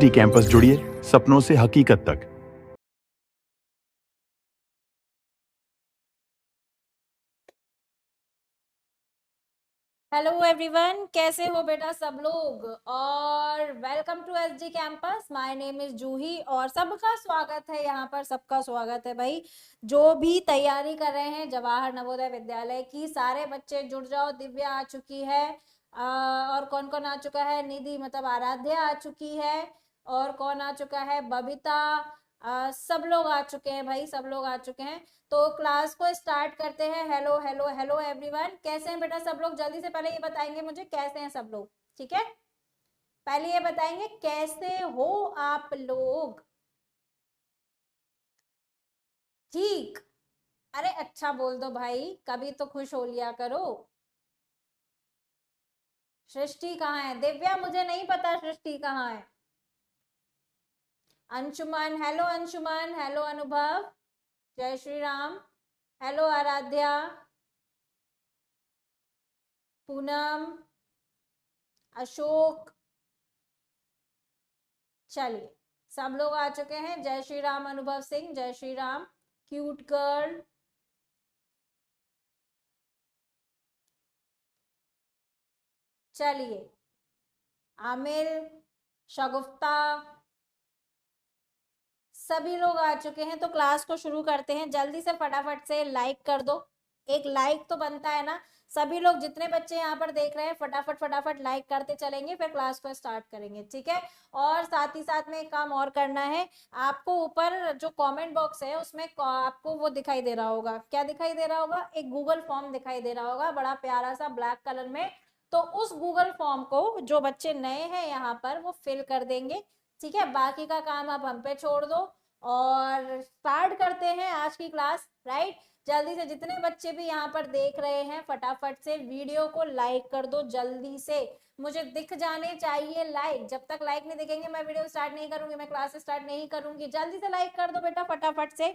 SD campus, जुड़िए सपनों से हकीकत तक। हेलो एवरीवन, कैसे हो बेटा सब लोग। और welcome to SD campus. My name is Juhi और सबका स्वागत है यहाँ पर। सबका स्वागत है भाई, जो भी तैयारी कर रहे हैं जवाहर नवोदय विद्यालय की। सारे बच्चे जुड़ जाओ। दिव्या आ चुकी है और कौन कौन आ चुका है? निधि मतलब आराध्या आ चुकी है। और कौन आ चुका है? बबीता। सब लोग आ चुके हैं भाई, सब लोग आ चुके हैं। तो क्लास को स्टार्ट करते हैं। हेलो हेलो हेलो एवरीवन, कैसे हैं बेटा सब लोग? जल्दी से पहले ये बताएंगे मुझे कैसे हैं सब लोग, ठीक है? पहले ये बताएंगे कैसे हो आप लोग। ठीक। अरे अच्छा बोल दो भाई, कभी तो खुश हो लिया करो। सृष्टि कहाँ है? दिव्या मुझे नहीं पता सृष्टि कहाँ है। अंशुमन, हेलो अंशुमन। हेलो अनुभव। जय श्री राम। हेलो आराध्या। पूनम। अशोक। चलिए, सब लोग आ चुके हैं। जय श्री राम अनुभव सिंह, जय श्री राम। Cute girl. चलिए, आमिर, शगुफ्ता, सभी लोग आ चुके हैं। तो क्लास को शुरू करते हैं। जल्दी से फटाफट से लाइक कर दो। एक लाइक तो बनता है ना। सभी लोग जितने बच्चे यहाँ पर देख रहे हैं फटाफट फटाफट लाइक करते चलेंगे, फिर क्लास को स्टार्ट करेंगे, ठीक है? और साथ ही साथ में एक काम और करना है। आपको ऊपर जो कमेंट बॉक्स है उसमें आपको वो दिखाई दे रहा होगा। क्या दिखाई दे रहा होगा? एक गूगल फॉर्म दिखाई दे रहा होगा, बड़ा प्यारा सा ब्लैक कलर में। तो उस गूगल फॉर्म को जो बच्चे नए हैं यहाँ पर वो फिल कर देंगे, ठीक है? बाकी का काम आप हम पे छोड़ दो और स्टार्ट करते हैं आज की क्लास, राइट? जल्दी से जितने बच्चे भी यहाँ पर देख रहे हैं फटाफट से वीडियो को लाइक कर दो। जल्दी से मुझे दिख जाने चाहिए लाइक। जब तक लाइक नहीं दिखेंगे मैं वीडियो स्टार्ट नहीं करूंगी, मैं क्लास स्टार्ट नहीं करूंगी। जल्दी से लाइक कर दो बेटा फटाफट से।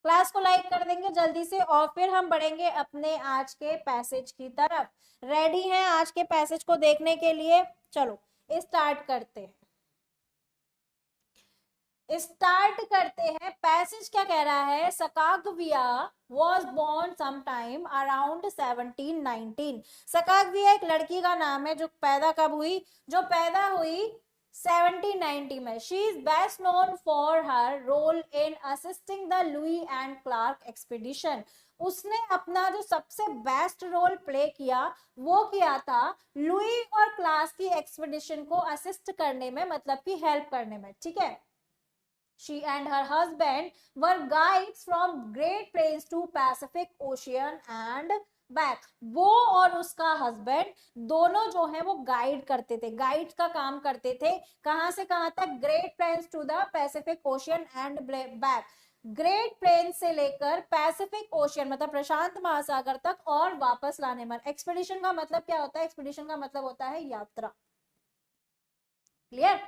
क्लास को लाइक कर देंगे जल्दी से और फिर हम बढ़ेंगे अपने आज के पैसेज की तरफ। रेडी हैं आज के पैसेज को देखने के लिए? चलो स्टार्ट करते हैं। स्टार्ट करते हैं। पैसेज क्या कह रहा है? सकागविया वॉज बोर्न समटाइम अराउंड 1719। सकागविया एक लड़की का नाम है जो पैदा कब हुई? जो पैदा हुई 1790 में। She is best known for her role in assisting the Lewis and Clark expedition. उसने अपना जो सबसे बेस्ट रोल प्ले किया वो किया था लुई और क्लार्क की एक्सपीडिशन को असिस्ट करने में, मतलब कि हेल्प करने में, ठीक है? She and her husband were guides from Great Plains to Pacific Ocean and back. वो और उसका हस्बैंड दोनों जो है वो गाइड करते थे, गाइड का काम करते थे। कहां से कहां तक? Great Plains to the Pacific Ocean and back. Great Plain से लेकर पैसिफिक ओशियन मतलब प्रशांत महासागर तक और वापस लाने में। एक्सपीडिशन का मतलब क्या होता है? एक्सपीडिशन का मतलब होता है यात्रा। Clear?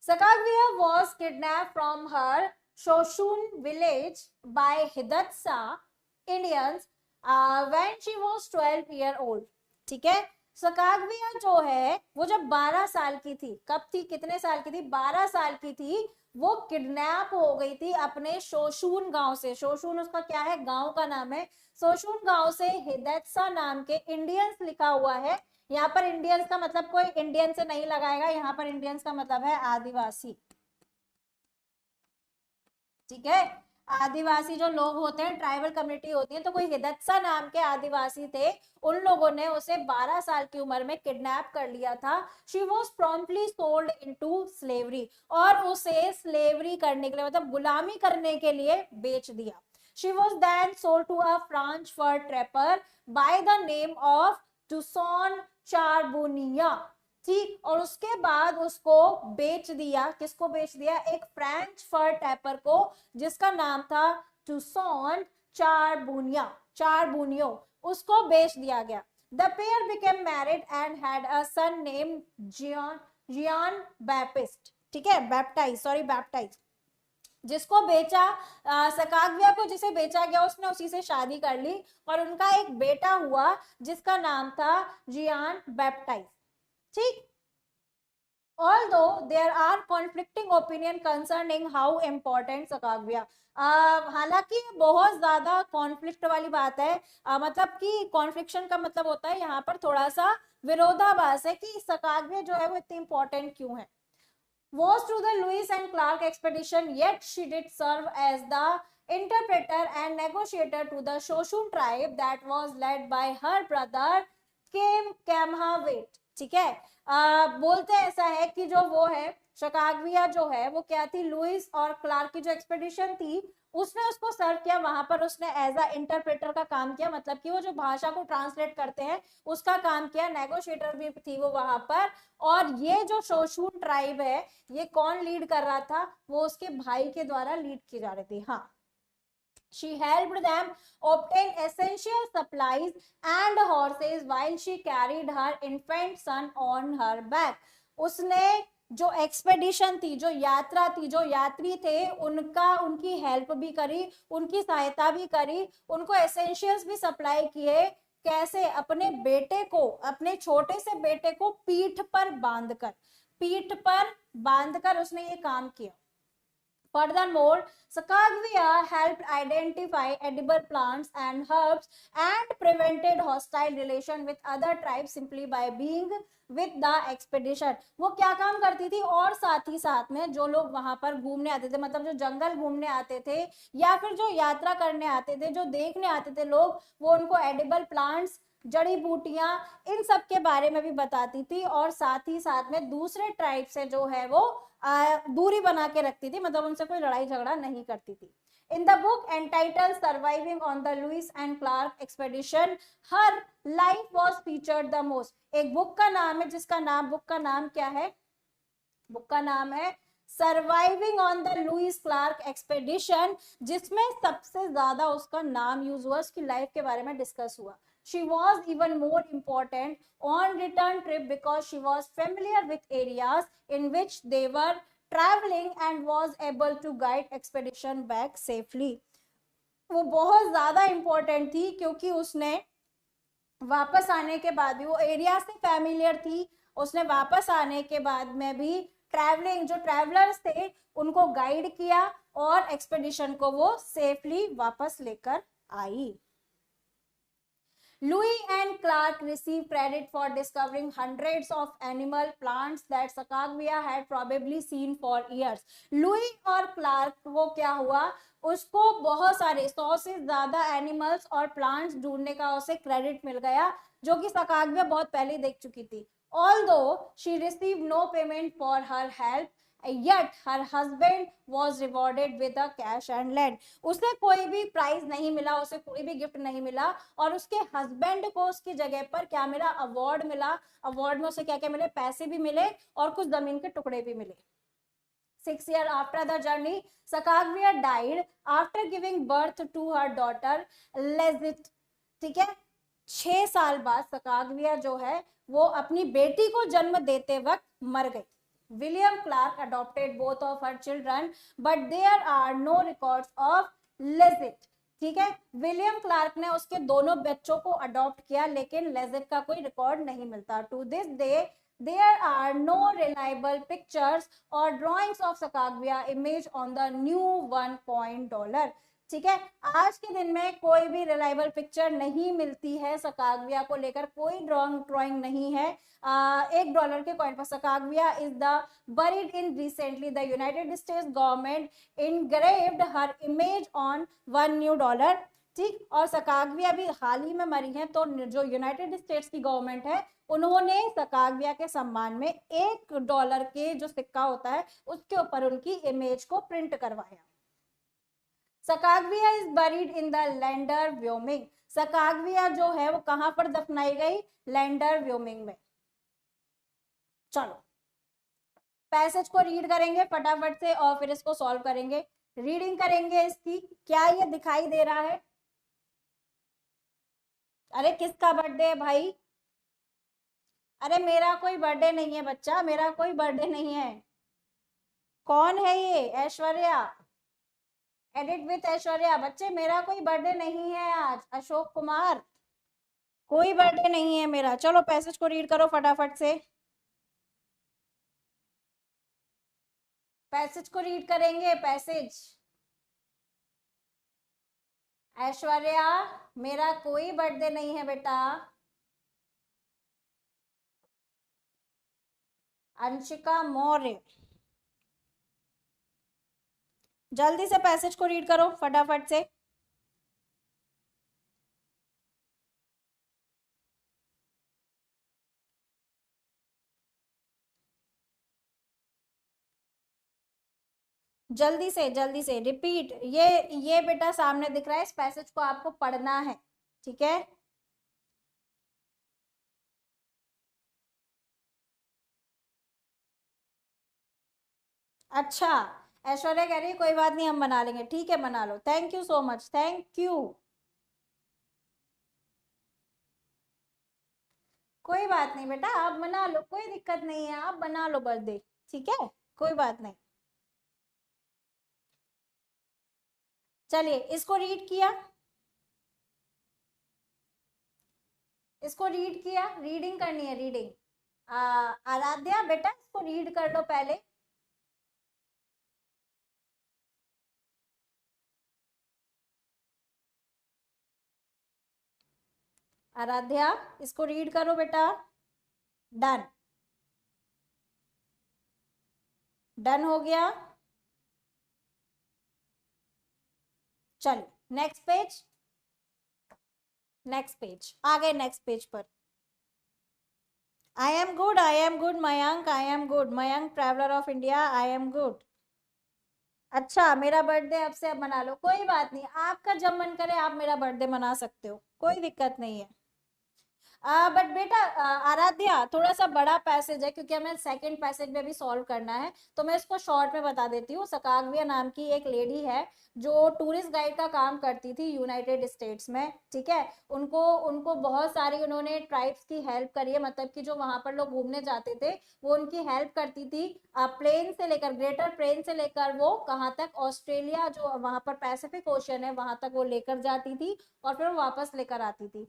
Sacagawea was kidnapped from her Shoshone village by Hidatsa Indians when she was 12 year old. ठीक है? सकागविया जो है वो जब 12 साल की थी, कब थी? कितने साल की थी? 12 साल की थी। वो किडनैप हो गई थी अपने शोशून गांव से। शोशून उसका क्या है? गांव का नाम है। शोशून गांव से हिदैत्सा नाम के इंडियंस लिखा हुआ है। यहाँ पर इंडियंस का मतलब कोई इंडियन से नहीं लगाएगा, यहाँ पर इंडियंस का मतलब है आदिवासी, ठीक है? आदिवासी जो लोग होते हैं, ट्राइबल कम्युनिटी होती है, तो कोई हिदत्सा नाम के आदिवासी थे। उन लोगों ने उसे 12 साल की उम्र में किडनैप कर लिया था। She was promptly sold into slavery, और उसे स्लेवरी करने के लिए मतलब गुलामी करने के लिए बेच दिया। She was then sold to a French fur trapper by the name of Toussaint Charbonneau, ठीक? और उसके बाद उसको बेच दिया। किसको बेच दिया? एक फ्रेंच फर टैपर को जिसका नाम था टुसॉन चारबोनिया, चारबोनियो, उसको बेच दिया गया। The pair became married and had a son name Jean Baptiste, ठीक है? Baptize, sorry baptize. जिसको बेचा, सकागविया को जिसे बेचा गया उसने उसी से शादी कर ली और उनका एक बेटा हुआ जिसका नाम था जियान बैप्टाइज, ठीक? Although there are conflicting opinion concerning how important Sakagvia, हालांकि बहुत ज्यादा कॉन्फ्लिक्ट वाली बात है, मतलब कि कॉन्फ्लिक्शन का मतलब होता है यहाँ पर थोड़ा सा विरोधाभास है कि सकाग्विया जो है वो इतनी इंपॉर्टेंट क्यों है. Was to the Lewis and Clark expedition, yet she did serve as the interpreter and negotiator to the Shoshone tribe that was led by her brother Kim Kamhavit. ठीक है, बोलते ऐसा है कि जो वो है शकागविया जो है वो क्या थी, लुइस और क्लार्क की जो एक्सपेडिशन थी उसने उसको सर्व किया, वहां पर उसने एज अ इंटरप्रेटर का काम किया, मतलब कि वो जो भाषा को ट्रांसलेट करते हैं उसका काम किया, नेगोशिएटर भी थी वो वहां पर. और ये जो शोशून ट्राइब है ये कौन लीड कर रहा था, वो उसके भाई के द्वारा लीड की जा रही थी. हाँ, she helped them obtain essential supplies and horses while she carried her infant son on her back. उसने जो एक्सपेडिशन थी, जो यात्रा थी, जो यात्री थे उनका, उनकी हेल्प भी करी, उनकी सहायता भी करी, उनको एसेंशियल्स भी सप्लाई किए. कैसे, अपने बेटे को, अपने छोटे से बेटे को पीठ पर बांधकर उसने ये काम किया. Furthermore, Sacagawea helped identify edible plants and herbs and prevented hostile relation with other tribes simply by being with the expedition. वो क्या काम करती थी, और साथ ही साथ में जो लोग वहां पर घूमने आते थे, मतलब जो जंगल घूमने आते थे या फिर जो यात्रा करने आते थे, जो देखने आते थे लोग, वो उनको एडिबल प्लांट्स, जड़ी बूटियां, इन सब के बारे में भी बताती थी, और साथ ही साथ में दूसरे ट्राइब से जो है वो दूरी बना के रखती थी, मतलब उनसे कोई लड़ाई झगड़ा नहीं करती थी. In the book entitled Surviving on the Lewis and Clark Expedition, her life was featured the most. एक बुक का नाम है जिसका नाम, बुक का नाम क्या है, बुक का नाम है surviving on the Lewis Clark expedition, जिसमें सबसे ज्यादा उसका नाम यूज हुआ, उसकी लाइफ के बारे में डिस्कस हुआ. She was even more important on return trip because she was familiar with areas in which they were traveling and was able to guide expedition back safely. वो बहुत ज्यादा इंपॉर्टेंट थी क्योंकि उसने वापस आने के बाद भी वो एरिया से फैमिलियर थी, उसने वापस आने के बाद में भी ट्रैवलिंग, जो ट्रैवलर्स थे उनको गाइड किया और एक्सपेडिशन को वो सेफली वापस लेकर आई. Louis and Clark received credit for discovering hundreds of animal plants that Sacagawea had probably seen for years. Louis और क्लार्क को क्या हुआ, उसको बहुत सारे 100 से ज्यादा एनिमल्स और प्लांट्स ढूंढने का उसे क्रेडिट मिल गया, जो कि सकागविया बहुत पहले देख चुकी थी. Although she received no payment for her help, yet her husband was rewarded with a cash and land. उसे कोई भी प्राइज नहीं मिला, उसे कोई भी गिफ्ट नहीं मिला, और उसके हस्बैंड को उसकी जगह पर क्या मिला, अवार्ड मिला. अवार्ड में उसे क्या क्या मिले, पैसे भी मिले और कुछ जमीन के टुकड़े भी मिले. 6 years after the journey, Sacagawea died after giving birth to her daughter Lizette. ठीक है, 6 साल बाद सकागविया जो है वो अपनी बेटी को जन्म देते वक्त मर गई. William Clark adopted both of her children, but there are no records of Lizette. ठीक है, विलियम क्लार्क ने उसके दोनों बच्चों को अडॉप्ट किया, लेकिन लेजेट का कोई रिकॉर्ड नहीं मिलता. To this day there are no reliable pictures or drawings of Sacagawea image on the new $1. ठीक है, आज के दिन में कोई भी रिलायबल पिक्चर नहीं मिलती है सकागविया को लेकर, कोई ड्राइंग नहीं है. $1 के कॉइन पर Sacagawea is the buried in recently the United States government engraved her image on $1. ठीक, और सकागविया भी हाल ही में मरी है, तो जो यूनाइटेड स्टेट्स की गवर्नमेंट है उन्होंने सकागविया के सम्मान में $1 के जो सिक्का होता है उसके ऊपर उनकी इमेज को प्रिंट करवाया. Sacagawea is buried in the Lander Wyoming. Sacagawea जो है वो कहां पर दफनाई गई, लैंडर व्योमिंग में. चलो पैसेज को रीड करेंगे फटाफट से और फिर इसको सॉल्व करेंगे. रीडिंग करेंगे इसकी. क्या ये दिखाई दे रहा है, अरे किसका बर्थडे है भाई, अरे मेरा कोई बर्थडे नहीं है बच्चा, मेरा कोई बर्थडे नहीं है. कौन है ये, ऐश्वर्या, एडिट विथ ऐश्वर्या. बच्चे मेरा कोई बर्थडे नहीं है आज. अशोक कुमार, कोई बर्थडे नहीं है मेरा. चलो पैसेज को रीड करो फटाफट से. पैसेज को रीड करेंगे, पैसेज। ऐश्वर्या, मेरा कोई बर्थडे नहीं है बेटा। अंशिका मौर्य, जल्दी से पैसेज को रीड करो फटाफट से। जल्दी से रिपीट। ये बेटा सामने दिख रहा है, इस पैसेज को आपको पढ़ना है, ठीक है। अच्छा, ऐश्वर्या कह रही है कोई बात नहीं हम बना लेंगे, ठीक है बना लो। Thank you so much, thank you. कोई बात नहीं बेटा, आप बना लो, कोई दिक्कत नहीं है, आप बना लो बर्थडे, ठीक है, कोई बात नहीं। चलिए, इसको रीड किया, इसको रीड किया, रीडिंग करनी है, रीडिंग। आराध्या बेटा इसको रीड कर लो पहले। आराध्या इसको रीड करो बेटा। डन, डन हो गया। चलिए नेक्स्ट पेज, नेक्स्ट पेज, आ गए नेक्स्ट पेज पर। I am good Mayank, I am good Mayank, traveller of India, I am good. अच्छा, मेरा बर्थडे अब से अब मना लो, कोई बात नहीं, आपका जब मन करे आप मेरा बर्थडे मना सकते हो, कोई दिक्कत नहीं है। बट बेटा आराध्या थोड़ा सा बड़ा पैसेज है, क्योंकि हमें सेकंड पैसेज में भी सॉल्व करना है, तो मैं इसको शॉर्ट में बता देती हूँ। सकागविया नाम की एक लेडी है जो टूरिस्ट गाइड का काम करती थी यूनाइटेड स्टेट्स में, ठीक है। उनको उनको बहुत सारी उन्होंने ट्राइब्स की हेल्प करी है, मतलब कि जो वहां पर लोग घूमने जाते थे वो उनकी हेल्प करती थी। प्लेन से लेकर, ग्रेटर प्लेन से लेकर वो कहाँ तक, ऑस्ट्रेलिया जो वहां पर पैसिफिक ओशन है वहां तक वो लेकर जाती थी और फिर वापस लेकर आती थी।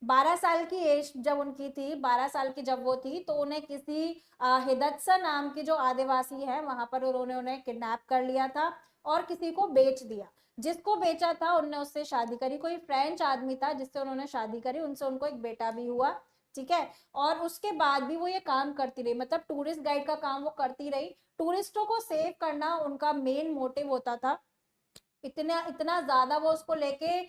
12 साल की एज जब उनकी थी, 12 साल की जब वो थी, तो उन्हें किसी हिदत्सा नाम की जो आदिवासी है वहां पर उन्होंने उन्हें किडनैप कर लिया था और किसी को बेच दिया। जिसको बेचा था उनने उससे शादी करी, कोई फ्रेंच आदमी था जिससे उन्होंने शादी करी, उनसे उनको एक बेटा भी हुआ, ठीक है। और उसके बाद भी वो ये काम करती रही, मतलब टूरिस्ट गाइड का काम वो करती रही। टूरिस्टों को सेव करना उनका मेन मोटिव होता था। इतना इतना ज्यादा वो उसको लेके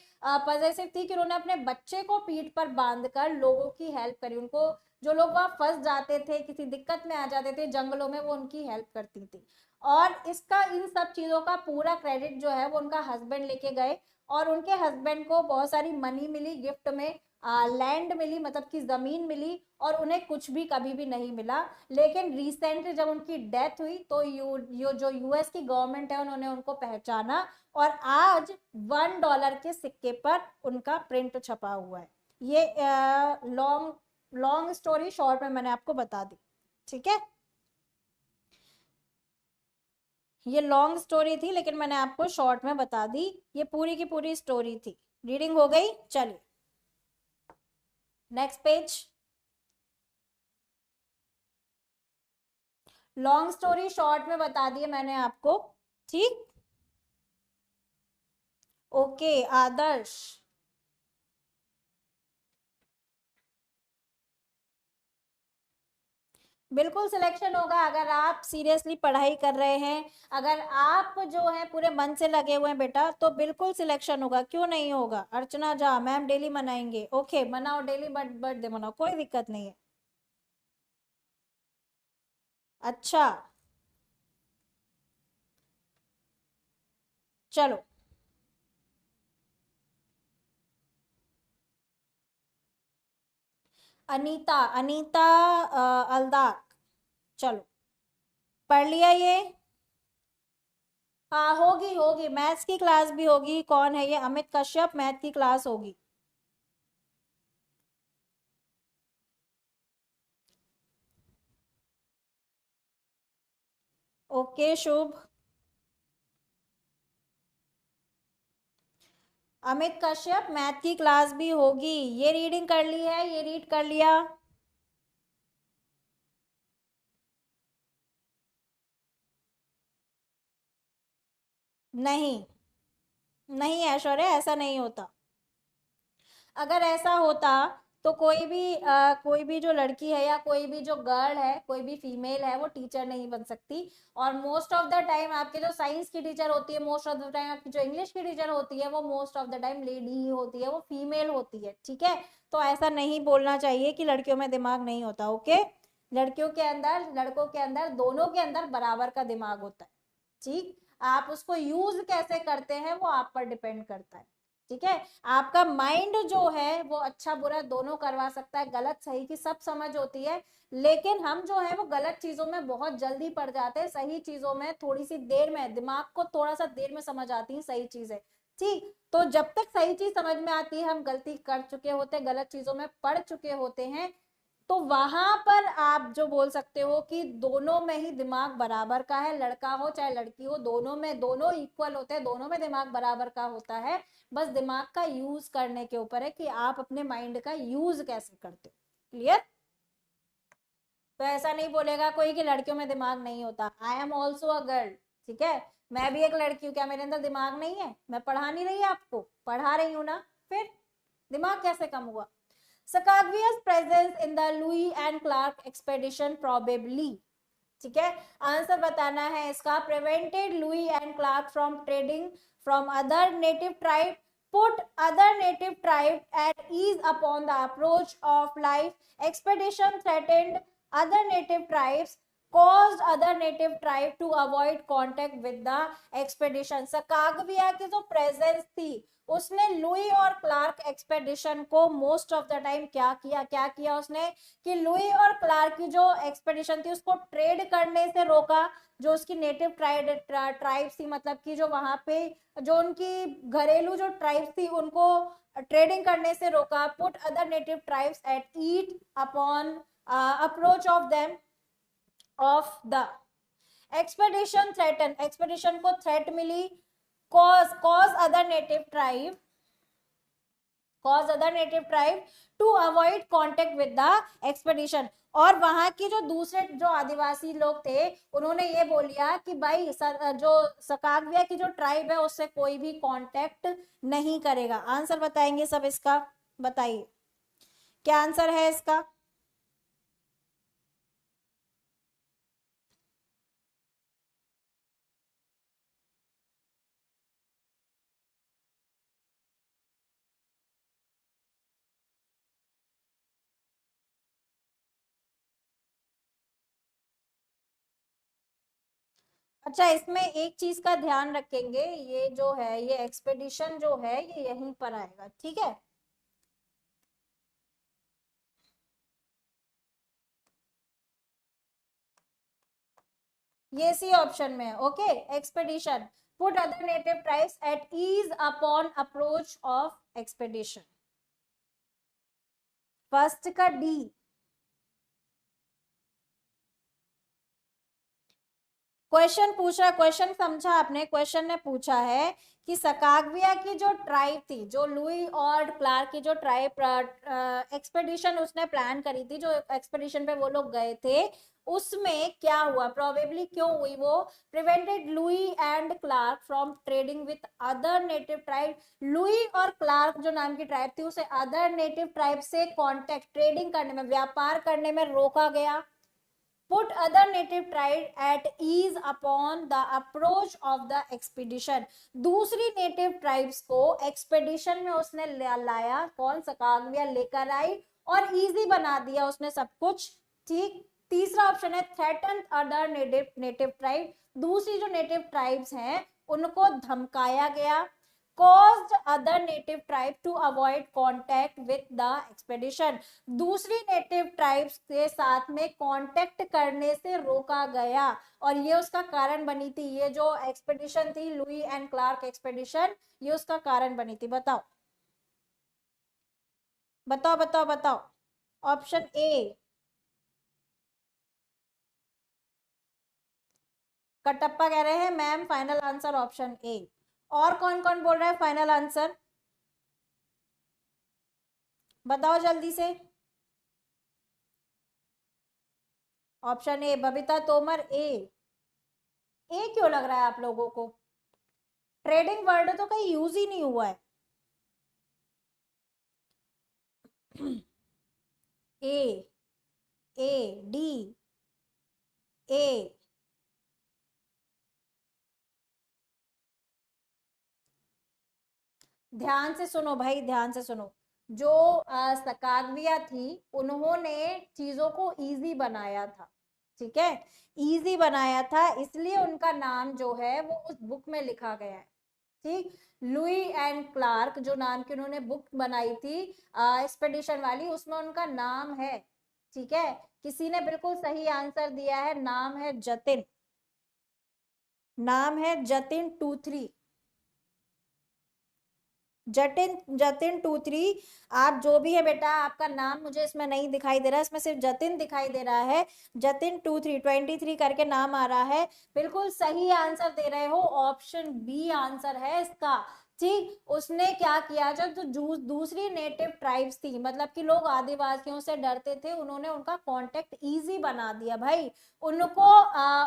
पजेसिव थी कि उन्होंने अपने बच्चे को पीठ पर बांधकर लोगों की हेल्प करी। उनको, जो लोग वहां फंस जाते थे, किसी दिक्कत में आ जाते थे जंगलों में, वो उनकी हेल्प करती थी। और इसका, इन सब चीजों का पूरा क्रेडिट जो है वो उनका हस्बैंड लेके गए। और उनके हस्बैंड को बहुत सारी मनी मिली गिफ्ट में, लैंड मिली, मतलब कि जमीन मिली, और उन्हें कुछ भी कभी भी नहीं मिला। लेकिन रिसेंटली जब उनकी डेथ हुई तो जो यूएस की गवर्नमेंट है उन्होंने उनको पहचाना और आज $1 के सिक्के पर उनका प्रिंट छपा हुआ है। ये लॉन्ग लॉन्ग स्टोरी शॉर्ट में मैंने आपको बता दी, ठीक है। ये लॉन्ग स्टोरी थी लेकिन मैंने आपको शॉर्ट में बता दी, ये पूरी की पूरी स्टोरी थी। रीडिंग हो गई, चलिए next page. Long story short में बता दी मैंने आपको, ठीक। ओके आदर्श, बिल्कुल सिलेक्शन होगा अगर आप सीरियसली पढ़ाई कर रहे हैं, अगर आप जो है पूरे मन से लगे हुए हैं बेटा, तो बिल्कुल सिलेक्शन होगा, क्यों नहीं होगा। अर्चना झा मैम डेली मनाएंगे, ओके मनाओ डेली, बर्थडे मनाओ, कोई दिक्कत नहीं है। अच्छा चलो, अनीता, अनीता अलदाक, चलो पढ़ लिया ये। हाँ होगी होगी, मैथ्स की क्लास भी होगी। कौन है ये, अमित कश्यप, मैथ की क्लास होगी। ओके शुभ, अमित कश्यप मैथ की क्लास भी होगी। ये रीडिंग कर ली है, ये रीड कर लिया। नहीं, नहीं ऐश्वर्या, ऐसा नहीं होता। अगर ऐसा होता तो कोई भी जो लड़की है या कोई भी जो गर्ल है, कोई भी फीमेल है, वो टीचर नहीं बन सकती। और मोस्ट ऑफ द टाइम आपके जो साइंस की टीचर होती है, मोस्ट ऑफ द टाइम आपकी जो इंग्लिश की टीचर होती है, वो most of the time lady ही होती है, वो फीमेल होती है, ठीक है। तो ऐसा नहीं बोलना चाहिए कि लड़कियों में दिमाग नहीं होता, ओके। लड़कियों के अंदर, लड़कों के अंदर, दोनों के अंदर बराबर का दिमाग होता है, ठीक। आप उसको यूज कैसे करते हैं वो आप पर डिपेंड करता है, ठीक है। आपका माइंड जो है वो अच्छा बुरा दोनों करवा सकता है, गलत सही की सब समझ होती है। लेकिन हम जो है वो गलत चीजों में बहुत जल्दी पड़ जाते हैं, सही चीजों में थोड़ी सी देर में, दिमाग को थोड़ा सा देर में समझ आती है सही चीजें, ठीक। तो जब तक सही चीज समझ में आती है हम गलती कर चुके होते हैं, गलत चीजों में पड़ चुके होते हैं। तो वहां पर आप जो बोल सकते हो कि दोनों में ही दिमाग बराबर का है, लड़का हो चाहे लड़की हो, दोनों में, दोनों इक्वल होते हैं, दोनों में दिमाग बराबर का होता है। बस दिमाग का यूज करने के ऊपर है कि आप अपने माइंड का यूज कैसे करते हो, क्लियर। तो ऐसा नहीं बोलेगा कोई कि लड़कियों में दिमाग नहीं होता। I am also a girl, ठीक है। मैं भी एक लड़की हूँ, क्या मेरे अंदर दिमाग नहीं है? मैं पढ़ा नहीं रही आपको, पढ़ा रही हूँ ना, फिर दिमाग कैसे कम हुआ? Sacagavia's presence in the Louis and Clark expedition probably, ठीक है। आंसर बताना है इसका। Prevented Lewis and Clark from trading from other native tribe, put other native tribe at ease upon the approach of life expedition, threatened other native tribes, caused other native tribe to avoid contact with the expedition। सकागविया की जो presence थी उसने Louis और Clark expedition को most of the time क्या किया उसने कि लुई और क्लार्क की जो एक्सपेडिशन थी उसको ट्रेड करने से रोका। जो उसकी नेटिव ट्राइब्स थी, मतलब कि जो वहां पे जो उनकी घरेलू जो ट्राइब्स थी उनको ट्रेडिंग करने से रोका। Put other native tribes at eat upon approach of them of the expedition, threaten, expedition को थ्रेट मिली। Cause other native tribe, cause other native tribe to avoid contact with the expedition। और वहां की जो दूसरे जो आदिवासी लोग थे उन्होंने ये बोल लिया कि भाई जो सकागविया की जो ट्राइब है उससे कोई भी कांटेक्ट नहीं करेगा। आंसर बताएंगे सब इसका, बताइए क्या आंसर है इसका। अच्छा, इसमें एक चीज का ध्यान रखेंगे, ये जो है ये एक्सपेडिशन जो है ये यहीं पर आएगा, ठीक है। ये सी ऑप्शन में है, okay. Expedition, put other native tribes at ease upon approach of expedition, first का डी। क्वेश्चन पूछा, क्वेश्चन समझा आपने? क्वेश्चन ने पूछा है कि सकागविया की जो ट्राइब थी, जो लुई और क्लार्क की जो ट्राइब एक्सपेडिशन उसने प्लान करी थी, जो एक्सपेडिशन पे वो लोग गए थे, उसमें क्या हुआ, प्रोबेबली क्यों हुई वो? Prevented Lewis and Clark from trading with other native tribe. Lewis और क्लार्क जो नाम की ट्राइब थी उसे अदर नेटिव ट्राइब से कांटेक्ट, ट्रेडिंग करने में, व्यापार करने में रोका गया। Put other native tribe at ease upon the approach of the expedition। दूसरी नेटिव ट्राइब्स को एक्सपेडिशन में उसने लाया, कौन? सकागविया लेकर आई और इजी बना दिया उसने सब कुछ, ठीक। तीसरा ऑप्शन है थ्रेटन अदर नेटिव ट्राइब, दूसरी जो नेटिव ट्राइब्स हैं उनको धमकाया गया। caused other native tribe to avoid contact with the expedition, दूसरी नेटिव ट्राइब्स के साथ में कांटेक्ट करने से रोका गया और ये उसका कारण बनी थी। ये जो एक्सपेडिशन थी लुई एंड क्लार्क एक्सपेडिशन, ये उसका कारण बनी थी। बताओ बताओ बताओ बताओ। ऑप्शन ए, कटप्पा कह रहे हैं ma'am final answer option A. और कौन कौन बोल रहा है फाइनल आंसर? बताओ जल्दी से। ऑप्शन ए, बबीता तोमर ए। ए क्यों लग रहा है आप लोगों को? ट्रेडिंग वर्ड तो कहीं यूज ही नहीं हुआ है। ए, ए, डी, ए, ध्यान से सुनो भाई, ध्यान से सुनो। जो सकागविया थी, उन्होंने चीजों को इजी बनाया था, ठीक है, इजी बनाया था, इसलिए उनका नाम जो है वो उस बुक में लिखा गया है। ठीक, लुई एंड क्लार्क जो नाम की उन्होंने बुक बनाई थी एक्सपेडिशन वाली, उसमें उनका नाम है। ठीक है, किसी ने बिल्कुल सही आंसर दिया है, नाम है जतिन, नाम है जतिन टूथरी, जतिन, जतिन टूथरी। आप जो भी है बेटा, आपका नाम मुझे इसमें नहीं दिखाई दे रहा है, इसमें सिर्फ जतिन दिखाई दे रहा है। जतिन 23 करके नाम आ रहा है, बिल्कुल सही आंसर दे रहे हो, ऑप्शन बी आंसर है इसका। ठीक, उसने क्या किया, जब जो दूसरी नेटिव ट्राइब्स थी, मतलब कि लोग आदिवासियों से डरते थे, उन्होंने उनका कांटेक्ट इजी बना दिया भाई, उनको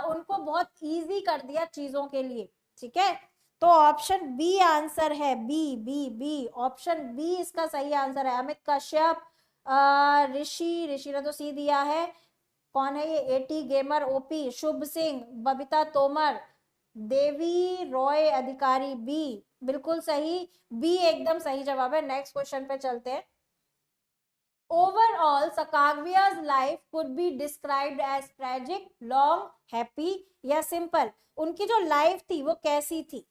उनको बहुत इजी कर दिया चीजों के लिए। ठीक है, तो ऑप्शन बी आंसर है, B B B, option B इसका सही आंसर है। अमित कश्यप, ऋषि, ऋषि ने तो सी दिया है, कौन है ये, एटी गेमर ओपी, शुभ सिंह, बबीता तोमर, देवी रॉय अधिकारी, बी बिल्कुल सही, बी एकदम सही जवाब है। नेक्स्ट क्वेश्चन पे चलते हैं। Overall Sacagawea's life could be described as tragic, long, happy या सिंपल। उनकी जो लाइफ थी वो कैसी थी,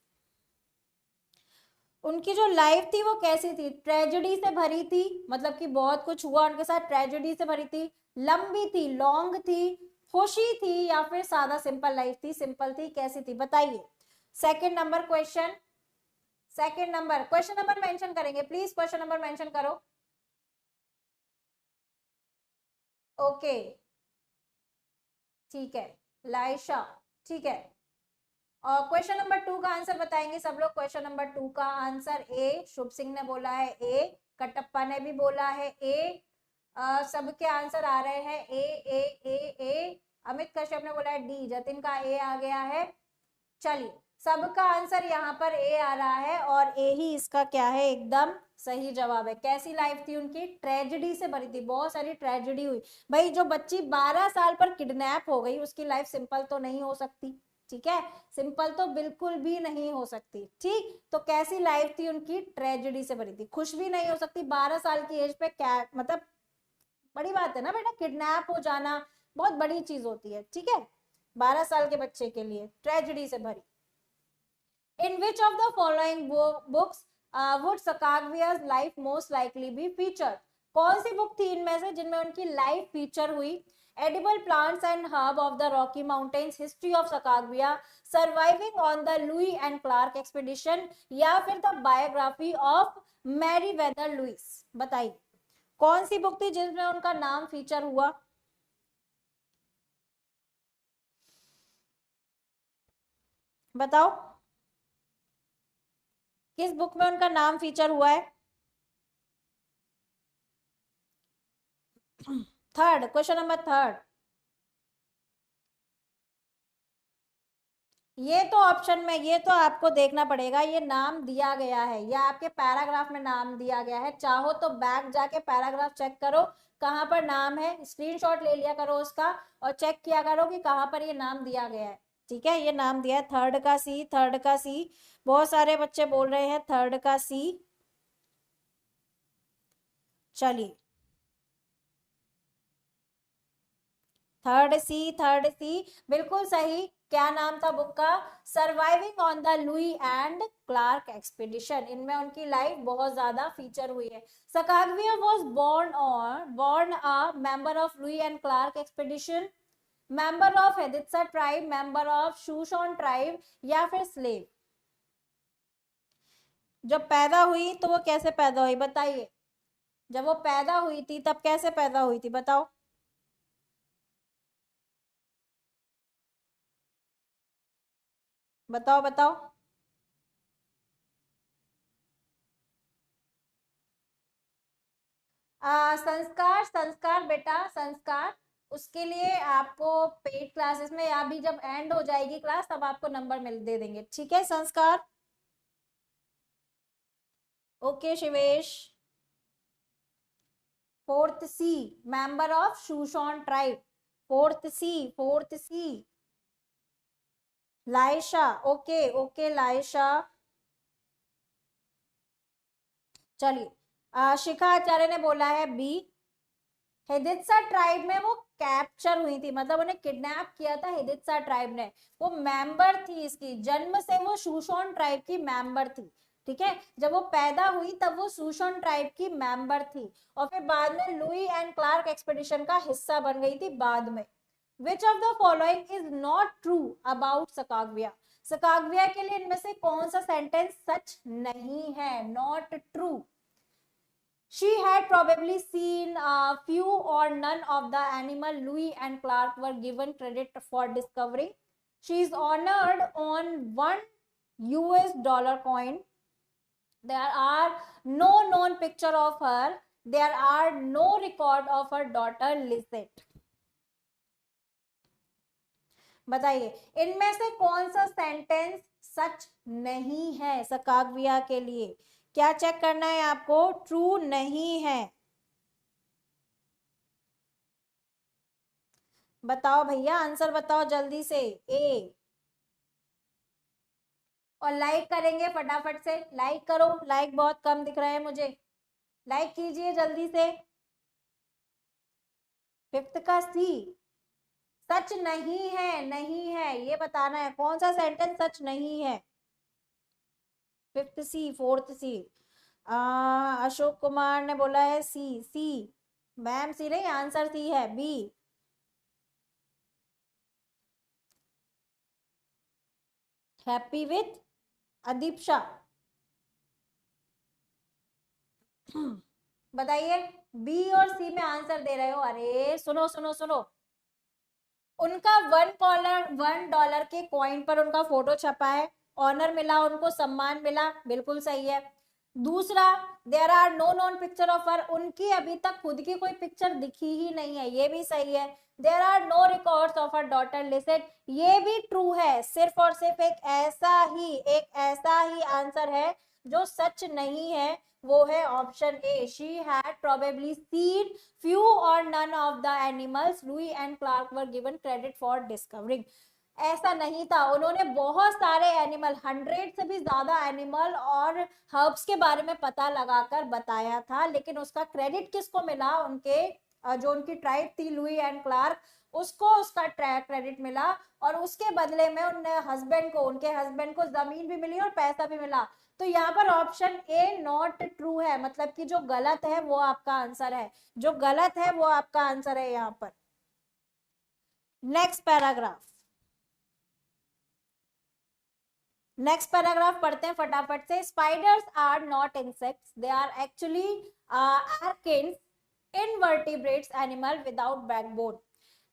उनकी जो लाइफ थी वो कैसी थी, ट्रेजेडी से भरी थी, मतलब कि बहुत कुछ हुआ उनके साथ, ट्रेजेडी से भरी थी, लंबी थी, लॉन्ग थी, खुशी थी, या फिर सादा सिंपल लाइफ थी, सिंपल थी, कैसी थी बताइए। Second number question, second number question number mention करेंगे प्लीज, क्वेश्चन नंबर मेंशन करो। ओके, ठीक है, लाइशा, ठीक है, और क्वेश्चन नंबर 2 का आंसर बताएंगे सब लोग। क्वेश्चन नंबर 2 का आंसर ए, शुभ सिंह ने बोला है ए, कटप्पा ने भी बोला है ए, सबके आंसर आ रहे हैं ए ए ए ए, अमित कश्यप ने बोला है डी, जतिन का ए आ गया है। चलिए, सबका आंसर यहाँ पर ए आ रहा है, और ए ही इसका क्या है, एकदम सही जवाब है। कैसी लाइफ थी उनकी, ट्रेजेडी से भरी थी, बहुत सारी ट्रेजेडी हुई भाई। जो बच्ची 12 साल पर किडनैप हो गई, उसकी लाइफ सिंपल तो नहीं हो सकती, ठीक है, सिंपल तो बिल्कुल भी नहीं हो सकती। ठीक, तो कैसी लाइफ थी उनकी, ट्रेजेडी से भरी थी, खुश भी नहीं हो सकती 12 साल की एज पे, क्या मतलब बड़ी बात है ना बेटा, किडनैप हो जाना बहुत बड़ी चीज होती है। ठीक है, 12 साल के बच्चे के लिए ट्रेजेडी से भरी। In which of the following books would Sacagawea's life most likely be featured? कौन सी बुक थी इनमें से जिनमें उनकी लाइफ फीचर हुई? Edible plants and herb of the Rocky Mountains, History of Sacagawea, Surviving on the Louis and Clark Expedition, या फिर The Biography of Meriwether Lewis। बताइए कौन सी बुक थी जिसमें उनका नाम फीचर हुआ, बताओ किस बुक में उनका नाम फीचर हुआ है। थर्ड, क्वेश्चन नंबर थर्ड, ये तो ऑप्शन में, ये तो आपको देखना पड़ेगा, ये नाम दिया गया है, या आपके पैराग्राफ में नाम दिया गया है, चाहो तो बैक जाके पैराग्राफ चेक करो कहां पर नाम है, स्क्रीनशॉट ले लिया करो उसका, और चेक किया करो कि कहां पर ये नाम दिया गया है। ठीक है, ये नाम दिया है थर्ड का सी, थर्ड का सी, बहुत सारे बच्चे बोल रहे हैं थर्ड का सी। चलिए, थर्ड सी, थर्ड सी बिल्कुल सही। क्या नाम था बुक का, surviving on the Lewis and Clark expedition. इनमें उनकी लाइफ बहुत ज्यादा फीचर हुई है। Sacagawea was born a member of Lewis and Clark expedition, member of Hidatsa tribe, member of Shoshone tribe, या फिर स्लेव। जब पैदा हुई तो वो कैसे पैदा हुई बताइए, जब वो पैदा हुई थी तब कैसे पैदा हुई थी बताओ। बताओ बताओ, संस्कार, संस्कार बेटा, संस्कार, उसके लिए आपको पेड क्लासेस में, या भी जब एंड हो जाएगी क्लास तब आपको नंबर मिल दे देंगे। ठीक है, Sanskar, okay Shivesh. Fourth C, member of Shoshone tribe. Fourth C, fourth C, Laisha. Okay okay Laisha. चलिए शिखा आचार्य ने बोला है बी। हिडित्सा ट्राइब में वो कैप्चर हुई थी, मतलब उन्हें किडनैप किया था हिडित्सा ट्राइब ने। वो मेंबर थी, इसकी जन्म से वो शूशॉन ट्राइब की मेंबर थी। ठीक है, जब वो पैदा हुई तब वो शूशॉन ट्राइब की मेंबर थी, और फिर बाद में लुई एंड क्लार्क एक्सपेडिशन का हिस्सा बन गई थी बाद में। Which of the following is not true about Sacagawea? Sacagawea के लिए इनमें से कौन सा सेंटेंस सच नहीं है, not true? She had probably seen few or none of the animal Louis and Clark were given credit for discovering. She is honored on $1 coin. There are no known picture of her. There are no record of her daughter Lisette. बताइए इनमें से कौन सा sentence सच नहीं है सकागविया के लिए? क्या चेक करना है आपको? ट्रू नहीं है। बताओ भैया, आंसर बताओ जल्दी से। ए। और लाइक करेंगे फटाफट से, लाइक करो, लाइक बहुत कम दिख रहा है मुझे, लाइक कीजिए जल्दी से। फिफ्थ का सी सच नहीं है, नहीं है, ये बताना है कौन सा सेंटेंस सच नहीं है। फिफ्थ सी, फोर्थ सी। अशोक कुमार ने बोला है सी। सी मैम, सी नहीं, आंसर सी है, बी। Happy with अदीप्शा। बताइए, बी और सी में आंसर दे रहे हो? अरे सुनो सुनो सुनो, उनका $1 के कॉइन पर उनका फोटो छपा है, ऑनर मिला उनको, सम्मान मिला, बिल्कुल सही है। दूसरा, there are no known picture of her, उनकी अभी तक खुद की कोई पिक्चर दिखी ही नहीं है, ये भी सही है। There are no records of her daughter Lisette, ये भी ट्रू है। सिर्फ और सिर्फ एक ऐसा ही आंसर है जो सच नहीं है, वो है option A. She had probably seen few or none of the animals Louis and Clark were given credit for discovering. ऐसा नहीं था, उन्होंने बहुत सारे एनिमल, 100 से भी ज्यादा एनिमल और हर्ब्स के बारे में पता लगाकर बताया था, लेकिन उसका क्रेडिट किसको मिला? उनके जो उनकी ट्राइब थी लुई एंड क्लार्क, उसको उसका क्रेडिट मिला, और उसके बदले में उनके हस्बैंड को जमीन भी मिली और पैसा भी मिला। तो यहाँ पर ऑप्शन ए नॉट ट्रू है, मतलब कि जो गलत है वो आपका आंसर है, जो गलत है वो आपका आंसर है यहाँ पर। नेक्स्ट पैराग्राफ पढ़ते हैं फटाफट से। Spiders are not insects, they are actually arachnids, invertebrates animal without backbone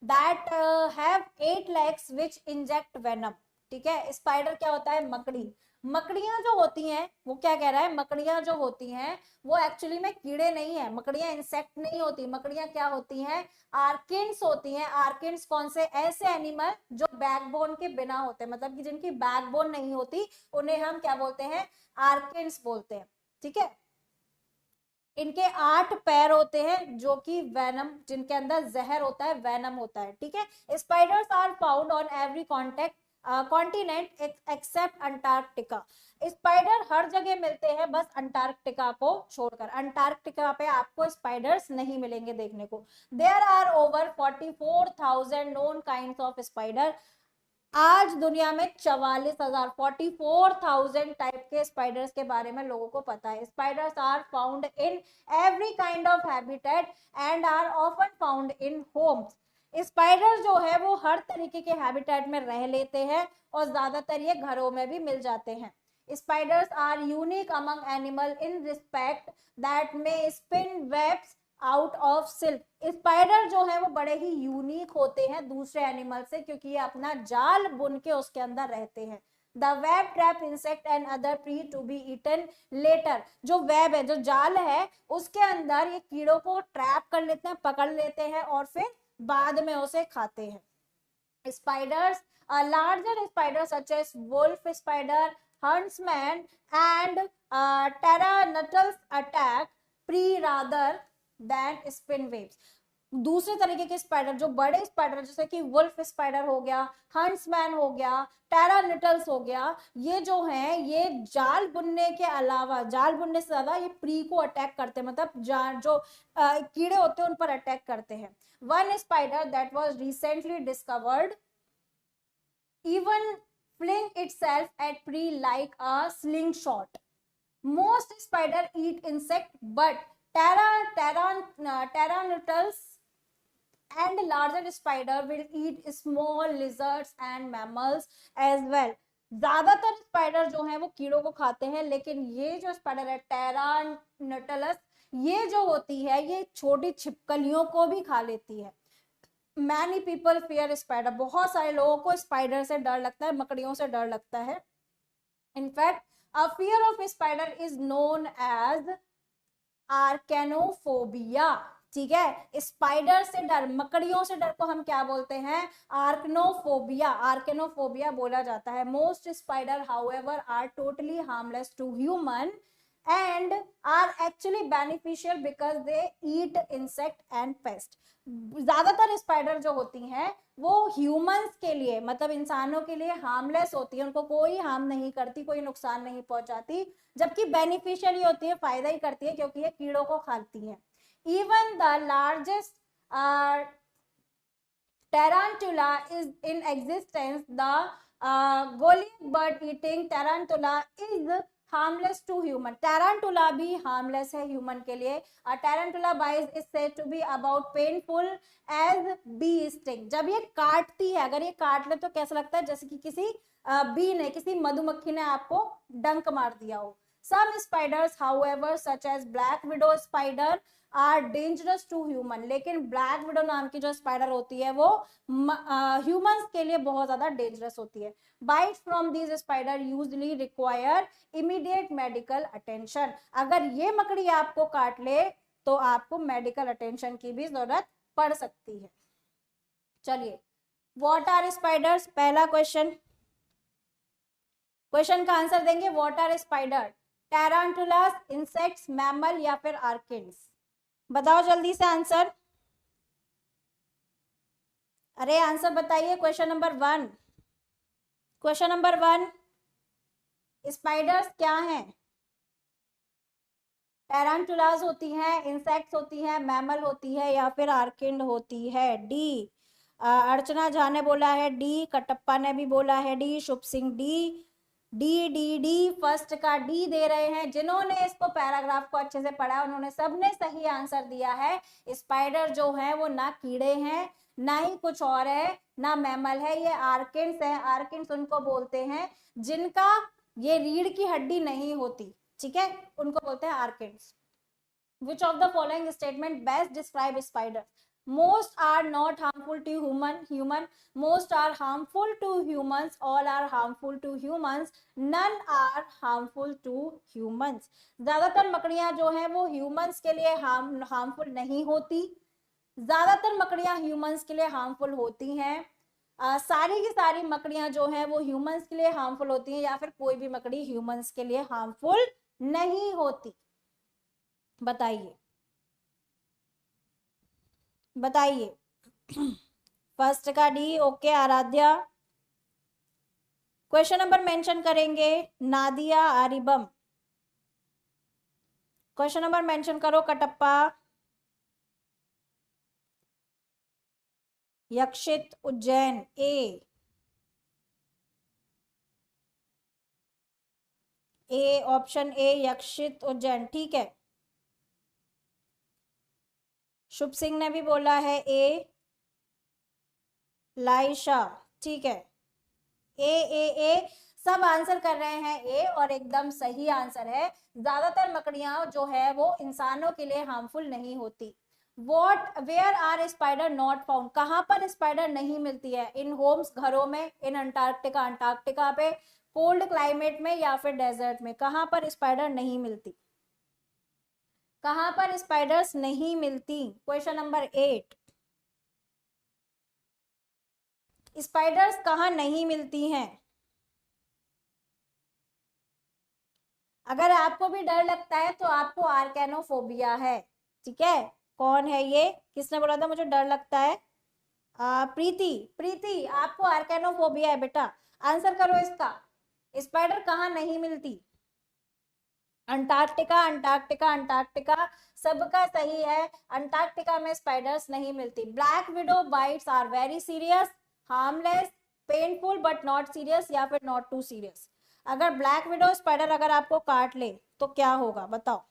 that have 8 legs which inject venom. ठीक है, स्पाइडर क्या होता है? मकड़ी। मकड़ियां जो होती हैं, वो क्या कह रहा है, मकड़ियां जो होती हैं वो एक्चुअली में कीड़े नहीं है, मकड़ियां इंसेक्ट नहीं होती, मकड़ियां क्या होती हैं? आर्किन्स होती हैं। आर्किन्स कौन से? ऐसे एनिमल जो बैकबोन के बिना होते हैं, मतलब कि जिनकी बैकबोन नहीं होती, उन्हें हम क्या बोलते हैं? आर्किन्स बोलते हैं। ठीक है, इनके 8 पैर होते हैं, जो कि वेनम, जिनके अंदर जहर होता है, वेनम होता है। ठीक है, spiders are found on every continent except Antarctica. Spider हर जगह मिलते हैं, बस अंटार्कटिका को छोड़कर। अंटार्कटिका पे आपको स्पाइडर्स नहीं मिलेंगे देखने को। There are over 44,000 known kinds of spider. आज दुनिया में 44,000 टाइप के स्पाइडर्स के बारे में लोगों को पता है। Spiders are found in every kind of habitat and are often found in homes. Spider जो है वो हर तरीके के हैबिटेट में रह लेते हैं, और ज्यादातर ये घरों में भी मिल जाते हैं। Spiders are unique among animal in respect that में spin webs out of silk. Spider जो है वो बड़े ही यूनिक होते हैं दूसरे एनिमल से, क्योंकि ये अपना जाल बुन के उसके अंदर रहते हैं। The web trap insect and other prey to be eaten later. जो वेब है, जो जाल है, उसके अंदर ये कीड़ों को ट्रैप कर लेते हैं, पकड़ लेते हैं, और फिर बाद में उसे खाते हैं। Spiders, larger spider such as wolf spider, huntsmen and pteranodons attack prey rather than spin waves. दूसरे तरीके के स्पाइडर, जो बड़े स्पाइडर जैसे कि वुल्फ स्पाइडर हो गया, हंट्समैन हो गया, टेरानिटल्स हो गया, ये जो है ये जाल बुनने के अलावा, जाल बुनने से ज्यादा ये प्री को अटैक करते हैं, मतलब जो कीड़े होते हैं उन पर अटैक करते हैं. One spider that was recently discovered even fling itself at prey like a slingshot. Most spider eat insect, but pteranodons and larger spider will eat small lizards and mammals as well. ज्यादातर spider जो है वो कीड़ों को खाते हैं, लेकिन ये जो स्पाइडर है टेरानटलस, ये जो होती है ये छोटी छिपकलियों को भी खा लेती है. मैनी पीपल फियर स्पाइडर, बहुत सारे लोगों को स्पाइडर से डर लगता है, मकड़ियों से डर लगता है. In fact a fear of spider is known as arachnophobia. ठीक है, स्पाइडर से डर, मकड़ियों से डर को हम क्या बोलते हैं? आर्कनोफोबिया. आर्केनोफोबिया बोला जाता है. Most spider however are totally harmless to human and are actually beneficial because they eat insect and pest. ज्यादातर स्पाइडर जो होती हैं वो ह्यूमंस के लिए, मतलब इंसानों के लिए हार्मलेस होती है, उनको कोई हार्म नहीं करती, कोई नुकसान नहीं पहुंचाती, जबकि बेनिफिशियल ही होती है, फायदा ही करती है, क्योंकि ये कीड़ों को खाती है. Even the largest tarantula is in existence. The Goliath bird eating tarantula is harmless to human. tarantula भी harmless है human के लिए. A tarantula bite is said to be about painful as bee sting. जब ये काटती है, अगर ये काट ले तो कैसा लगता है? जैसे कि किसी बी ने, किसी मधुमक्खी ने आपको डंक मार दिया हो. Some spiders, however, such as black widow spider, are dangerous to human. लेकिन ब्लैक विडो नाम की जो स्पाइडर होती है वो ह्यूमंस के लिए बहुत ज्यादा डेंजरस होती है. Bite from these spider usually require immediate medical attention. अगर ये मकड़ी आपको काट ले तो आपको मेडिकल अटेंशन की भी जरूरत पड़ सकती है. चलिए, व्हाट आर स्पाइडर्स? पहला क्वेश्चन, क्वेश्चन का आंसर देंगे. What are spider? Tarantulas, insects, mammal या फिर आर्किड्स? बताओ जल्दी से आंसर. अरे आंसर बताइए. Question number 1, question number 1, spiders क्या हैं? टैरांटुलास होती हैं, इंसेक्ट्स होती हैं, मैमल होती है या फिर आर्किड होती है? डी. अर्चना झा ने बोला है डी, कटप्पा ने भी बोला है D, Shubh Singh D. D D D, first का डी दे रहे हैं. जिन्होंने इसको पैराग्राफ को अच्छे से पढ़ा उन्होंने सबने सही आंसर दिया है. स्पाइडर जो है वो ना कीड़े हैं, ना ही कुछ और है, ना मैमल है, ये आर्किड्स है. आर्किड्स उनको बोलते हैं जिनका ये रीढ़ की हड्डी नहीं होती. ठीक है, उनको बोलते हैं orchids. Which of the following statement best describe spiders? Most are not harmful to human. Most are harmful to humans. All are harmful to humans. None are harmful to humans. ज्यादातर मकड़ियां जो हैं वो humans के लिए harmful नहीं होती. ज्यादातर मकड़ियां humans के लिए harmful होती हैं. सारी की सारी मकड़ियां जो हैं वो humans के लिए harmful होती हैं, या फिर कोई भी मकड़ी humans के लिए harmful नहीं होती. बताइए बताइए. फर्स्ट का D. Okay Aradhya. Question number mention करेंगे. Nadia Aribam. Question number mention करो. Kattappa, Yakshit, Ujjain. A option A Yakshit Ujjain. ठीक है. शुभ सिंह ने भी बोला है ए. लाइशा. ठीक है. ए सब आंसर कर रहे हैं ए, और एकदम सही आंसर है. ज्यादातर मकड़ियां जो है वो इंसानों के लिए हार्मफुल नहीं होती. Where are spider not found? कहां पर स्पाइडर नहीं मिलती है? इन होम्स, घरों में. इन अंटार्कटिका, अंटार्कटिका पे. कोल्ड क्लाइमेट में या फिर डेजर्ट में? कहां पर स्पाइडर नहीं मिलती? कहां पर स्पाइडर्स नहीं मिलती? क्वेश्चन नंबर 8, स्पाइडर्स कहां नहीं मिलती हैं? अगर आपको भी डर लगता है तो आपको आर्कैनोफोबिया है, ठीक है। कौन है ये, किसने बोला था मुझे डर लगता है? प्रीति, प्रीति आपको आर्कैनोफोबिया है बेटा। आंसर करो इसका, स्पाइडर कहाँ नहीं मिलती? अंटार्कटिका, अंटार्कटिका, अंटार्कटिका, सबका सही है। अंटार्कटिका में स्पाइडर्स नहीं मिलती। Black widow bites are very serious, harmless, painful but not serious, या फिर नॉट टू सीरियस। अगर ब्लैक विडो स्पाइडर अगर आपको काट ले तो क्या होगा बताओ?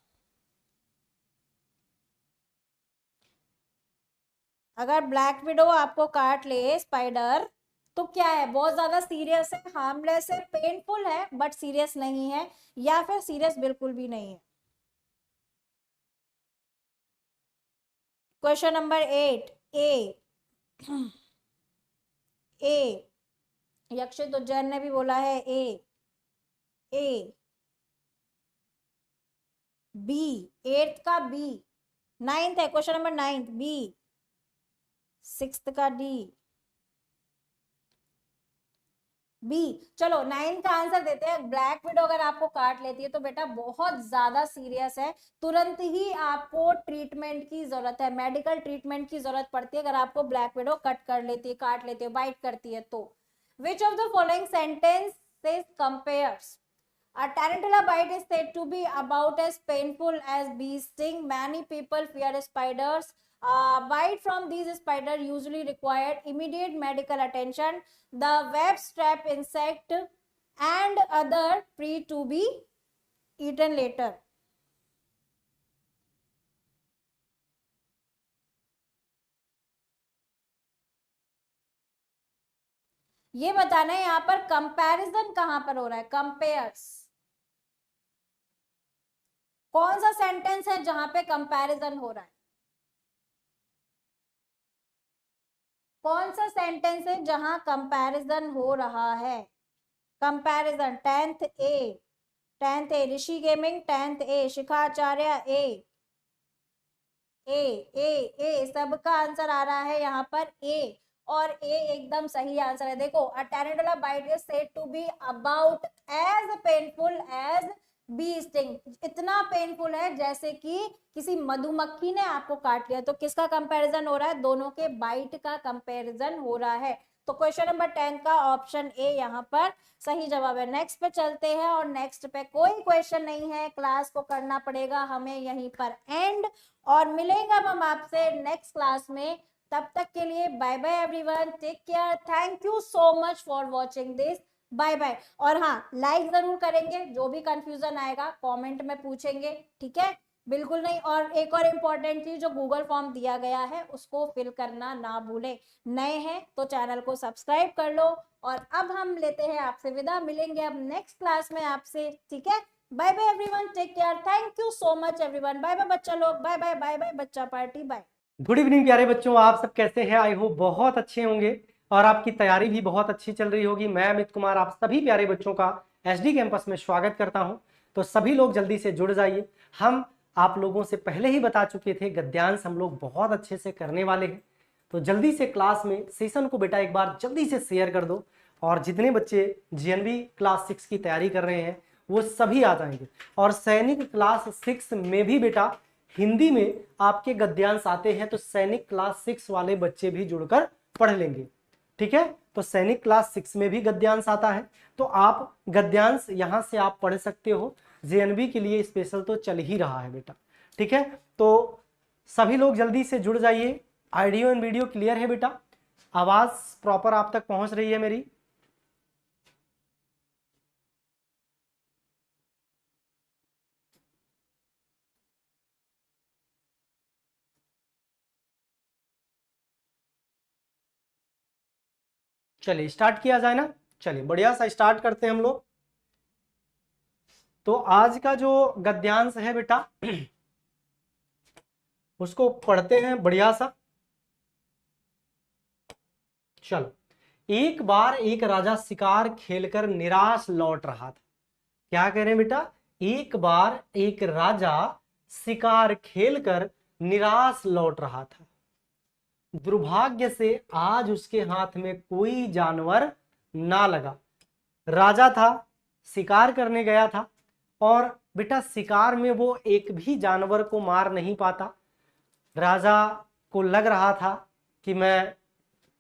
अगर ब्लैक विडो आपको काट ले स्पाइडर तो क्या है? बहुत ज्यादा सीरियस है, हार्मलेस है, पेनफुल है बट सीरियस नहीं है, या फिर सीरियस बिल्कुल भी नहीं है। क्वेश्चन नंबर 8 ए। ए, यक्षित उज्जैन ने भी बोला है ए। ए, बी, 8th का बी, 9th है question number 9th B, 6th का डी, बी। चलो 9 का आंसर देते हैं। ब्लैक विडो अगर आपको काट लेती है तो बेटा बहुत ज्यादा सीरियस है, तुरंत ही आपको ट्रीटमेंट की जरूरत है, मेडिकल ट्रीटमेंट की जरूरत पड़ती है अगर आपको ब्लैक विडो कट कर लेती है, काट लेती है, बाइट करती है तो। विच of the following sentences compares a tarantula bite is said to be about as painful as bee sting. Many people fear spiders. Bite from these spiders usually required immediate medical attention. The web trap insect and other prey to be eaten later. ये बताना है यहाँ पर comparison कहां पर हो रहा है, कंपेयर्स। कौन सा सेंटेंस है जहां पे कंपैरिजन हो रहा है? कौन सा सेंटेंस है जहां कंपैरिजन हो रहा है? कंपैरिजन 10th ए, ऋषि गेमिंग 10th ए, शिखा आचार्य ए, ए सबका आंसर आ रहा है यहाँ पर ए, और ए एकदम सही आंसर है। देखो, a tarantula bite is said to be about as painful as bee sting. इतना पेनफुल है जैसे कि किसी मधुमक्खी ने आपको काट लिया। तो किसका कंपैरिजन हो रहा है? दोनों के बाइट का कंपैरिजन हो रहा है। तो क्वेश्चन नंबर 10 का ऑप्शन ए यहाँ पर सही जवाब है। नेक्स्ट पे चलते हैं, और नेक्स्ट पे कोई क्वेश्चन नहीं है, क्लास को करना पड़ेगा हमें यहीं पर एंड, और मिलेंगे अब हम आपसे नेक्स्ट क्लास में। तब तक के लिए bye bye everyone, take care, thank you so much for watching this, bye bye. और हाँ, लाइक जरूर करेंगे, जो भी कंफ्यूजन आएगा कमेंट में पूछेंगे, ठीक है? बिल्कुल नहीं। और एक और इम्पोर्टेंट चीज, जो गूगल फॉर्म दिया गया है उसको फिल करना ना भूलें। नए हैं तो चैनल को सब्सक्राइब कर लो। और अब हम लेते हैं आपसे विदा, मिलेंगे अब नेक्स्ट क्लास में आपसे, ठीक है? Bye bye everyone, take care, thank you so much everyone, bye bye बच्चा लोग, बाय बाय, बाय बाय बच्चा पार्टी, बाय। गुड इवनिंग प्यारे बच्चों, आप सब कैसे हैं? आई होप बहुत अच्छे होंगे और आपकी तैयारी भी बहुत अच्छी चल रही होगी। मैं अमित कुमार आप सभी प्यारे बच्चों का एसडी कैंपस में स्वागत करता हूं। तो सभी लोग जल्दी से जुड़ जाइए। हम आप लोगों से पहले ही बता चुके थे, गद्यांश हम लोग बहुत अच्छे से करने वाले हैं। तो जल्दी से क्लास में सेशन को बेटा एक बार जल्दी से शेयर कर दो, और जितने बच्चे जीएनवी क्लास 6 की तैयारी कर रहे हैं वो सभी आ जाएंगे। और सैनिक क्लास 6 में भी बेटा हिंदी में आपके गद्यांश आते हैं, तो सैनिक क्लास 6 वाले बच्चे भी जुड़कर पढ़ लेंगे, ठीक है? तो सैनिक क्लास 6 में भी गद्यांश आता है, तो आप गद्यांश यहां से आप पढ़ सकते हो। जेएनवी के लिए स्पेशल तो चल ही रहा है बेटा, ठीक है? तो सभी लोग जल्दी से जुड़ जाइए। ऑडियो एंड वीडियो क्लियर है बेटा? आवाज प्रॉपर आप तक पहुंच रही है मेरी? चलिए स्टार्ट किया जाए ना। चलिए बढ़िया सा स्टार्ट करते हैं हम लोग। तो आज का जो गद्यांश है बेटा उसको पढ़ते हैं बढ़िया सा। चलो, एक बार एक राजा शिकार खेलकर निराश लौट रहा था। क्या कह रहे हैं बेटा? एक बार एक राजा शिकार खेलकर निराश लौट रहा था। दुर्भाग्य से आज उसके हाथ में कोई जानवर ना लगा। राजा था, शिकार करने गया था, और बेटा शिकार में वो एक भी जानवर को मार नहीं पाता। राजा को लग रहा था कि मैं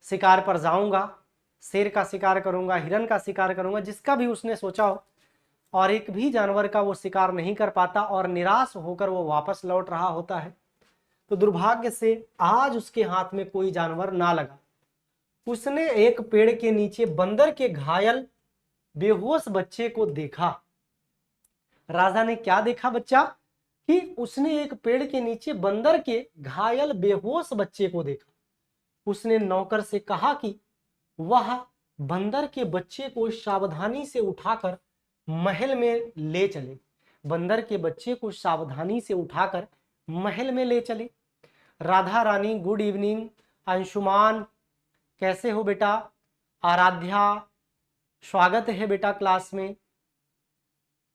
शिकार पर जाऊंगा, शेर का शिकार करूंगा, हिरन का शिकार करूंगा, जिसका भी उसने सोचा हो, और एक भी जानवर का वो शिकार नहीं कर पाता और निराश होकर वो वापस लौट रहा होता है। तो दुर्भाग्य से आज उसके हाथ में कोई जानवर ना लगा। उसने एक पेड़ के नीचे बंदर के घायल बेहोश बच्चे को देखा। राजा ने क्या देखा बच्चा? कि उसने एक पेड़ के नीचे बंदर के घायल बेहोश बच्चे को देखा। उसने नौकर से कहा कि वह बंदर के बच्चे को सावधानी से उठाकर महल में ले चले। बंदर के बच्चे को सावधानी से उठाकर महल में ले चले। Radha Rani, good evening. अंशुमान, कैसे हो बेटा? आराध्या, स्वागत है बेटा क्लास में।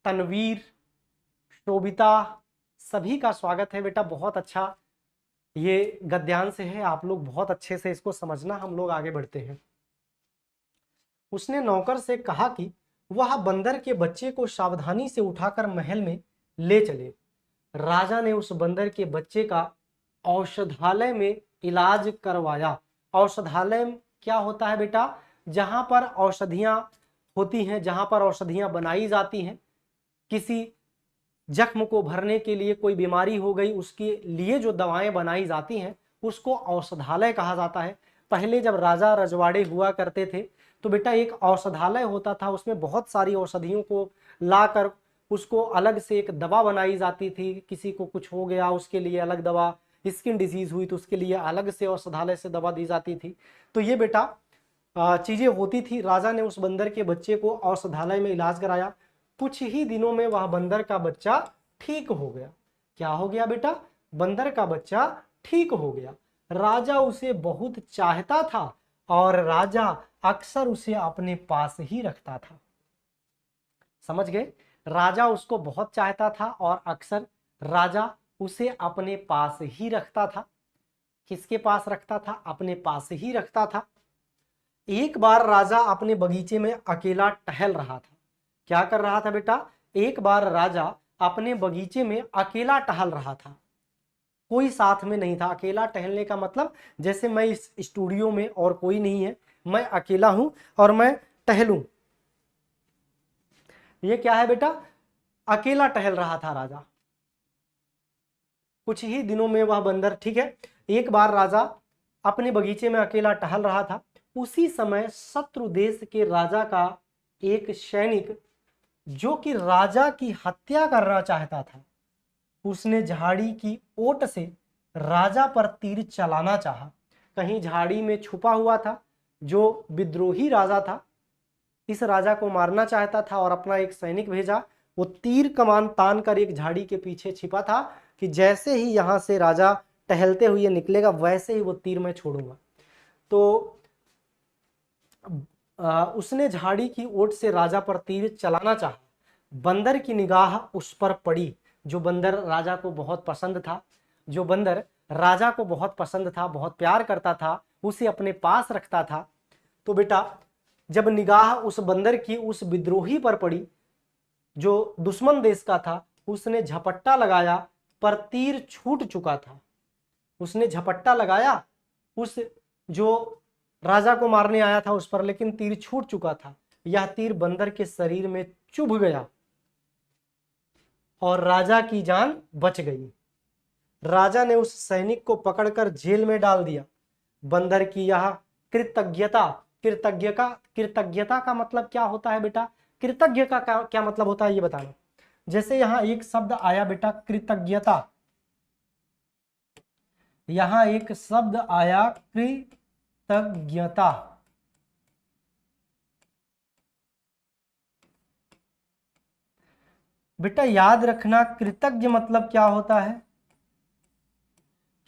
तनवीर, शोभिता, सभी का स्वागत है बेटा। बहुत अच्छा ये गद्यांश है, आप लोग बहुत अच्छे से इसको समझना। हम लोग आगे बढ़ते हैं। उसने नौकर से कहा कि वह बंदर के बच्चे को सावधानी से उठाकर महल में ले चले। राजा ने उस बंदर के बच्चे का औषधालय में इलाज करवाया। औषधालय क्या होता है बेटा? जहां पर औषधियां होती हैं, जहां पर औषधियां बनाई जाती हैं। किसी जख्म को भरने के लिए, कोई बीमारी हो गई उसके लिए जो दवाएं बनाई जाती हैं उसको औषधालय कहा जाता है। पहले जब राजा रजवाड़े हुआ करते थे तो बेटा एक औषधालय होता था, उसमें बहुत सारी औषधियों को लाकर उसको अलग से एक दवा बनाई जाती थी। किसी को कुछ हो गया उसके लिए अलग दवा, स्किन डिजीज हुई तो उसके लिए अलग से औषधालय से दवा दी जाती थी। तो ये बेटा चीजें होती थी। राजा ने उस बंदर के बच्चे को औषधालय में इलाज कराया। कुछ ही दिनों में वह बंदर का बच्चा ठीक हो गया। क्या हो गया बेटा? बंदर का बच्चा ठीक हो गया। राजा उसे बहुत चाहता था और राजा अक्सर उसे अपने पास ही रखता था। समझ गए? राजा उसको बहुत चाहता था और अक्सर राजा उसे अपने पास ही रखता था। किसके पास रखता था? अपने पास ही रखता था। एक बार राजा अपने बगीचे में अकेला टहल रहा था। क्या कर रहा था बेटा? एक बार राजा अपने बगीचे में अकेला टहल रहा था, कोई साथ में नहीं था। अकेला टहलने का मतलब जैसे मैं इस स्टूडियो में और कोई नहीं है, मैं अकेला हूं और मैं टहलूं। ये क्या है बेटा? अकेला टहल रहा था राजा। कुछ ही दिनों में वह बंदर ठीक है। एक बार राजा अपने बगीचे में अकेला टहल रहा था। उसी समय शत्रु देश के राजा का एक सैनिक जो कि राजा की हत्या करना चाहता था, उसने झाड़ी की ओट से राजा पर तीर चलाना चाहा। कहीं झाड़ी में छुपा हुआ था जो विद्रोही राजा था, इस राजा को मारना चाहता था और अपना एक सैनिक भेजा। वो तीर कमान तान कर एक झाड़ी के पीछे छिपा था कि जैसे ही यहां से राजा टहलते हुए निकलेगा वैसे ही वो तीर मैं छोड़ूंगा। तो उसने झाड़ी की ओट से राजा पर तीर चलाना चाहा। बंदर की निगाह उस पर पड़ी। जो बंदर राजा को बहुत पसंद था, जो बंदर राजा को बहुत पसंद था, बहुत प्यार करता था, उसे अपने पास रखता था। तो बेटा जब निगाह उस बंदर की उस विद्रोही पर पड़ी जो दुश्मन देश का था, उसने झपट्टा लगाया पर तीर छूट चुका था। उसने झपट्टा लगाया उस जो राजा को मारने आया था उस पर, लेकिन तीर छूट चुका था। यह तीर बंदर के शरीर में चुभ गया और राजा की जान बच गई। राजा ने उस सैनिक को पकड़कर जेल में डाल दिया। बंदर की यह कृतज्ञता का मतलब क्या होता है बेटा? कृतज्ञ का क्या मतलब होता है ये बताना। जैसे यहां एक शब्द आया बेटा कृतज्ञता, यहां एक शब्द आया कृतज्ञता। बेटा याद रखना कृतज्ञ मतलब क्या होता है?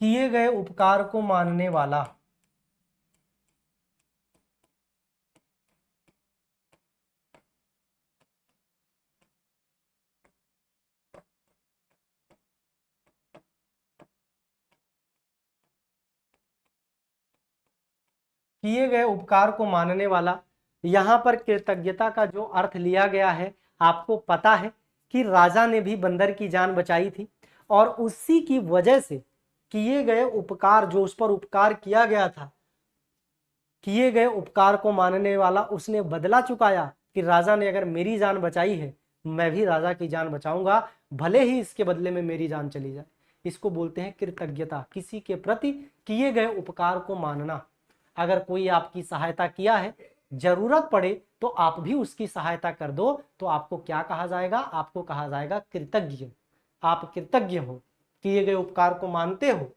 किए गए उपकार को मानने वाला। किए गए उपकार को मानने वाला। यहां पर कृतज्ञता का जो अर्थ लिया गया है आपको पता है कि राजा ने भी बंदर की जान बचाई थी और उसी की वजह से किए गए उपकार, जो उस पर उपकार किया गया था, किए गए उपकार को मानने वाला उसने बदला चुकाया कि राजा ने अगर मेरी जान बचाई है, मैं भी राजा की जान बचाऊंगा, भले ही इसके बदले में मेरी जान चली जाए। इसको बोलते हैं कृतज्ञता, किसी के प्रति किए गए उपकार को मानना। अगर कोई आपकी सहायता किया है, जरूरत पड़े तो आप भी उसकी सहायता कर दो, तो आपको क्या कहा जाएगा? आपको कहा जाएगा कृतज्ञ। आप कृतज्ञ हो, किए गए उपकार को मानते हो।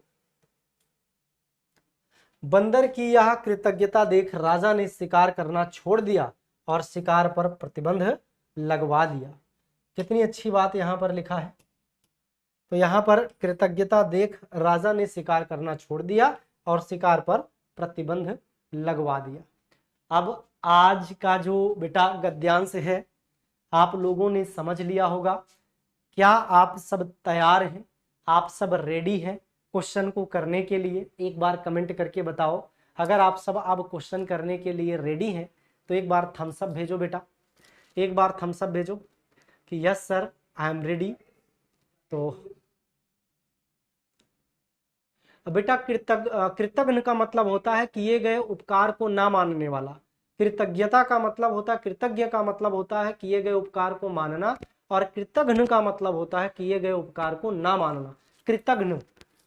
बंदर की यह कृतज्ञता देख राजा ने शिकार करना छोड़ दिया और शिकार पर प्रतिबंध लगवा दिया। कितनी अच्छी बात यहां पर लिखा है। तो यहां पर कृतज्ञता देख राजा ने शिकार करना छोड़ दिया और शिकार पर प्रतिबंध लगवा दिया। अब आज का जो बेटा गद्यांश है, आप लोगों ने समझ लिया होगा। क्या आप सब तैयार हैं? आप सब रेडी हैं क्वेश्चन को करने के लिए? एक बार कमेंट करके बताओ। अगर आप सब अब क्वेश्चन करने के लिए रेडी हैं तो एक बार थम्स अप भेजो बेटा, एक बार थम्स अप भेजो कि yes sir I am ready. तो बेटा कृतज्ञ का मतलब होता है किए गए उपकार को ना मानने वाला। कृतज्ञता का मतलब होता है, कृतज्ञ का मतलब होता है किए गए उपकार को मानना, और कृतघ्न का मतलब होता है किए गए उपकार को ना मानना। कृतघ्न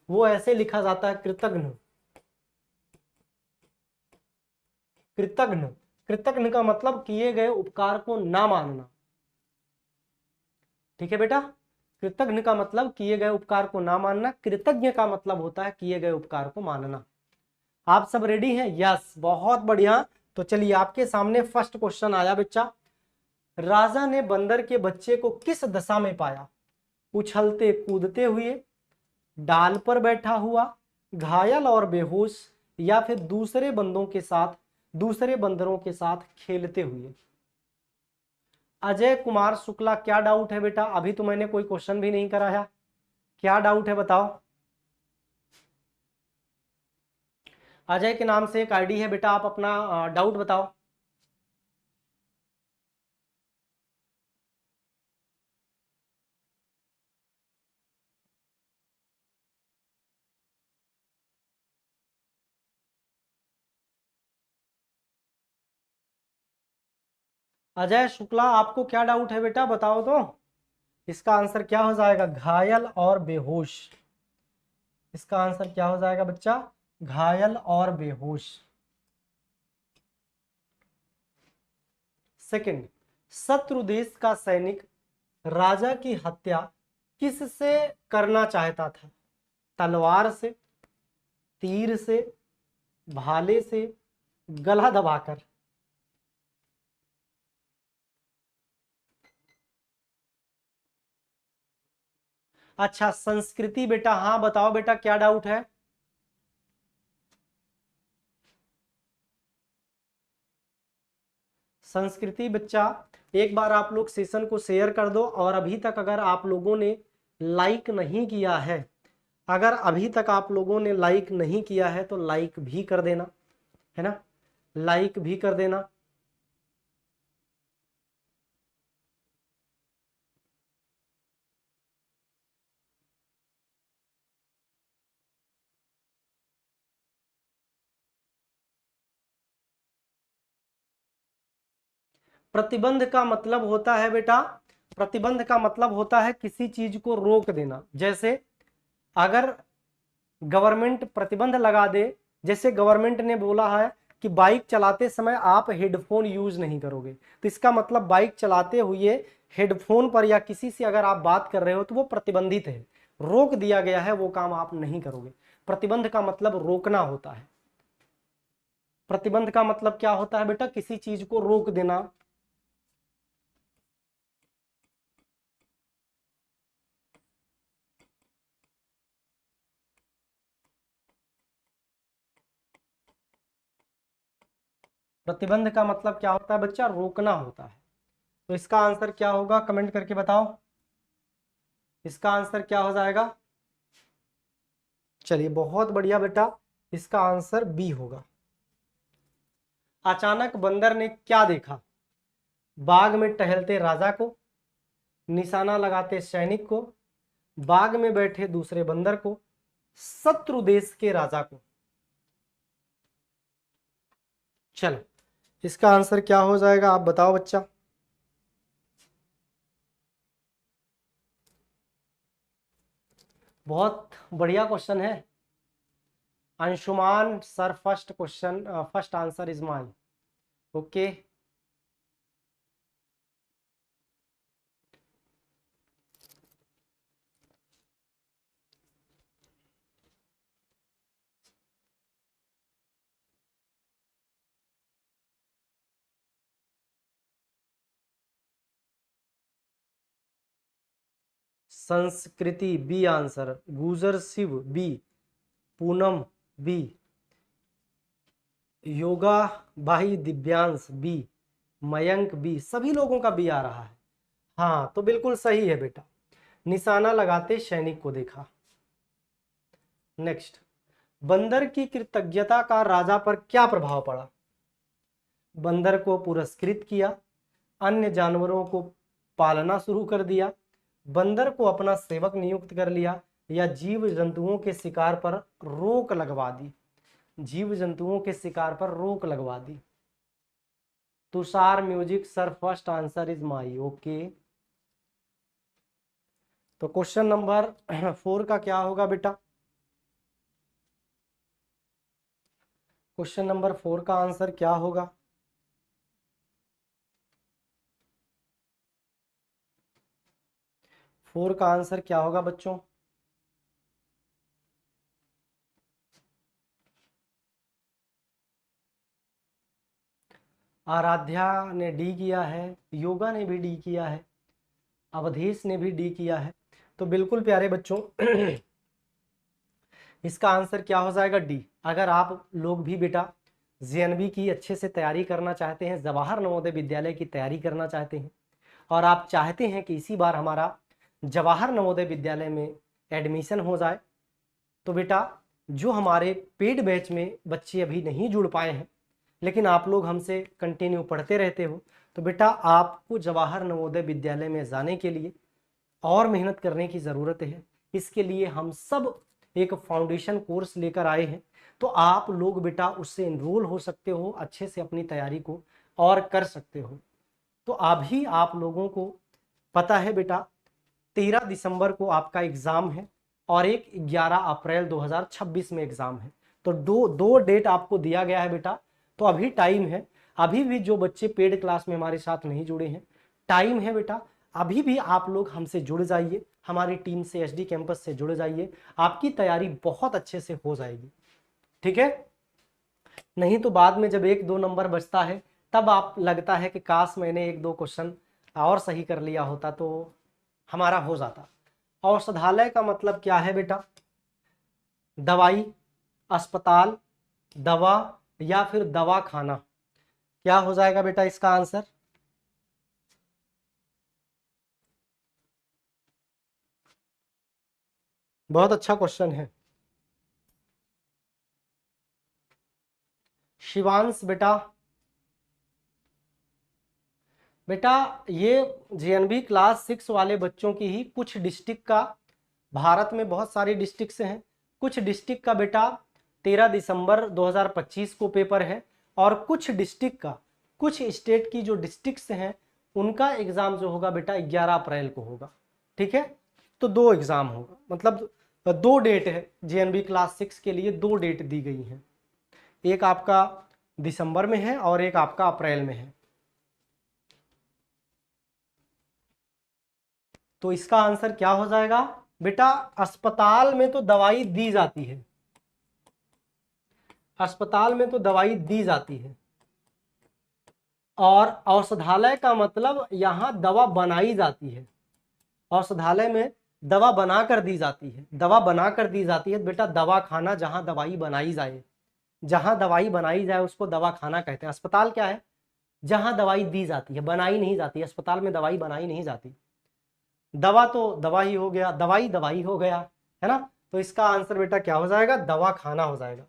वो ऐसे लिखा जाता है, कृतघ्न। कृतघ्न, कृतघ्न का मतलब किए गए उपकार को ना मानना। ठीक है बेटा, कृतघ्न का मतलब किए गए उपकार को ना मानना, कृतज्ञ का मतलब होता है किए गए उपकार को मानना। आप सब रेडी हैं? यस, बहुत बढ़िया। तो चलिए आपके सामने फर्स्ट क्वेश्चन आया बच्चा। राजा ने बंदर के बच्चे को किस दशा में पाया? उछलते कूदते हुए, डाल पर बैठा हुआ, घायल और बेहोश, या फिर दूसरे बंदरों के साथ खेलते हुए। अजय कुमार शुक्ला, क्या डाउट है बेटा? अभी तो मैंने कोई क्वेश्चन भी नहीं कराया, क्या डाउट है बताओ। अजय के नाम से एक आईडी है बेटा, आप अपना डाउट बताओ। अजय शुक्ला, आपको क्या डाउट है बेटा, बताओ तो। इसका आंसर क्या हो जाएगा? घायल और बेहोश। इसका आंसर क्या हो जाएगा बच्चा? घायल और बेहोश। सेकंड, शत्रु देश का सैनिक राजा की हत्या किससे करना चाहता था? तलवार से, तीर से, भाले से, गला दबाकर। अच्छा, संस्कृति बेटा, हाँ बताओ बेटा क्या डाउट है। संस्कृति बच्चा, एक बार आप लोग सेशन को शेयर कर दो, और अभी तक अगर आप लोगों ने लाइक नहीं किया है, अगर अभी तक आप लोगों ने लाइक नहीं किया है तो लाइक भी कर देना, है ना, लाइक भी कर देना। प्रतिबंध का मतलब होता है बेटा, प्रतिबंध का मतलब होता है किसी चीज को रोक देना। जैसे अगर गवर्नमेंट प्रतिबंध लगा दे, जैसे गवर्नमेंट ने बोला है कि बाइक चलाते समय आप हेडफोन यूज नहीं करोगे, तो इसका मतलब बाइक चलाते हुए हेडफोन पर या किसी से अगर आप बात कर रहे हो तो वो प्रतिबंधित है, रोक दिया गया है, वो काम आप नहीं करोगे। प्रतिबंध का मतलब रोकना होता है। प्रतिबंध का मतलब क्या होता है बेटा? किसी चीज को रोक देना। प्रतिबंध का मतलब क्या होता है बच्चा? रोकना होता है। तो इसका आंसर क्या होगा, कमेंट करके बताओ। इसका आंसर क्या हो जाएगा? चलिए बहुत बढ़िया बेटा, इसका आंसर बी होगा। अचानक बंदर ने क्या देखा? बाग में टहलते राजा को, निशाना लगाते सैनिक को, बाग में बैठे दूसरे बंदर को, शत्रु देश के राजा को। चलो इसका आंसर क्या हो जाएगा आप बताओ बच्चा। बहुत बढ़िया क्वेश्चन है Anshuman sir. First question, first answer is my. Okay, संस्कृति बी आंसर, गुजर शिव बी, पूनम बी, योगा भाई दिव्यांश बी, मयंक बी, सभी लोगों का बी आ रहा है। हाँ तो बिल्कुल सही है बेटा, निशाना लगाते सैनिक को देखा। नेक्स्ट, बंदर की कृतज्ञता का राजा पर क्या प्रभाव पड़ा? बंदर को पुरस्कृत किया, अन्य जानवरों को पालना शुरू कर दिया, बंदर को अपना सेवक नियुक्त कर लिया, या जीव जंतुओं के शिकार पर रोक लगवा दी। जीव जंतुओं के शिकार पर रोक लगवा दी। Tushar music sir first answer is my. Okay, तो क्वेश्चन नंबर 4 का क्या होगा बेटा? क्वेश्चन नंबर 4 का आंसर क्या होगा? फोर का आंसर क्या होगा बच्चों? आराध्या ने डी किया है, योगा ने भी डी किया है, अवधेश ने भी डी किया है। तो बिल्कुल प्यारे बच्चों इसका आंसर क्या हो जाएगा? डी। अगर आप लोग भी बेटा जेएनबी की अच्छे से तैयारी करना चाहते हैं, जवाहर नवोदय विद्यालय की तैयारी करना चाहते हैं, और आप चाहते हैं कि इसी बार हमारा जवाहर नवोदय विद्यालय में एडमिशन हो जाए, तो बेटा जो हमारे पेड बैच में बच्चे अभी नहीं जुड़ पाए हैं लेकिन आप लोग हमसे कंटिन्यू पढ़ते रहते हो, तो बेटा आपको जवाहर नवोदय विद्यालय में जाने के लिए और मेहनत करने की ज़रूरत है। इसके लिए हम सब एक फाउंडेशन कोर्स लेकर आए हैं, तो आप लोग बेटा उससे इनरोल हो सकते हो, अच्छे से अपनी तैयारी को और कर सकते हो। तो अभी आप लोगों को पता है बेटा 13 दिसंबर को आपका एग्ज़ाम है और एक 11 अप्रैल 2026 में एग्ज़ाम है। तो दो डेट आपको दिया गया है बेटा। तो अभी टाइम है, अभी भी जो बच्चे पेड क्लास में हमारे साथ नहीं जुड़े हैं, टाइम है बेटा, अभी भी आप लोग हमसे जुड़ जाइए, हमारी टीम से एसडी कैंपस से जुड़ जाइए, आपकी तैयारी बहुत अच्छे से हो जाएगी। ठीक है, नहीं तो बाद में जब 1-2 नंबर बचता है तब आप लगता है कि काश मैंने 1-2 क्वेश्चन और सही कर लिया होता तो हमारा हो जाता। औषधालय का मतलब क्या है बेटा? दवाई, अस्पताल, दवा या फिर दवा खाना। क्या हो जाएगा बेटा इसका आंसर? बहुत अच्छा क्वेश्चन है शिवांश बेटा। बेटा ये जेएनबी क्लास 6 वाले बच्चों की ही कुछ डिस्ट्रिक्ट का, भारत में बहुत सारी डिस्ट्रिक्ट से हैं, कुछ डिस्ट्रिक्ट का बेटा 13 दिसंबर 2025 को पेपर है, और कुछ डिस्ट्रिक्ट का, कुछ स्टेट की जो डिस्ट्रिक्ट हैं उनका एग्ज़ाम जो होगा बेटा 11 अप्रैल को होगा। ठीक है, तो 2 एग्ज़ाम होगा, मतलब 2 डेट है जेएनबी क्लास 6 के लिए, 2 डेट दी गई हैं, एक आपका दिसंबर में है और एक आपका अप्रैल में है। तो इसका आंसर क्या हो जाएगा बेटा? अस्पताल में तो दवाई दी जाती है, अस्पताल में तो दवाई दी जाती है, और औषधालय का मतलब यहाँ दवा बनाई जाती है। औषधालय में दवा बना कर दी जाती है, दवा बना कर दी जाती है बेटा। दवा खाना जहाँ दवाई बनाई जाए, जहाँ दवाई बनाई जाए उसको दवा खाना कहते हैं। अस्पताल क्या है? जहाँ दवाई दी जाती है, बनाई नहीं जाती। अस्पताल में दवाई बनाई नहीं जाती। दवा तो दवा ही हो गया, दवाई दवाई हो गया, है ना। तो इसका आंसर बेटा क्या हो जाएगा? दवा खाना हो जाएगा।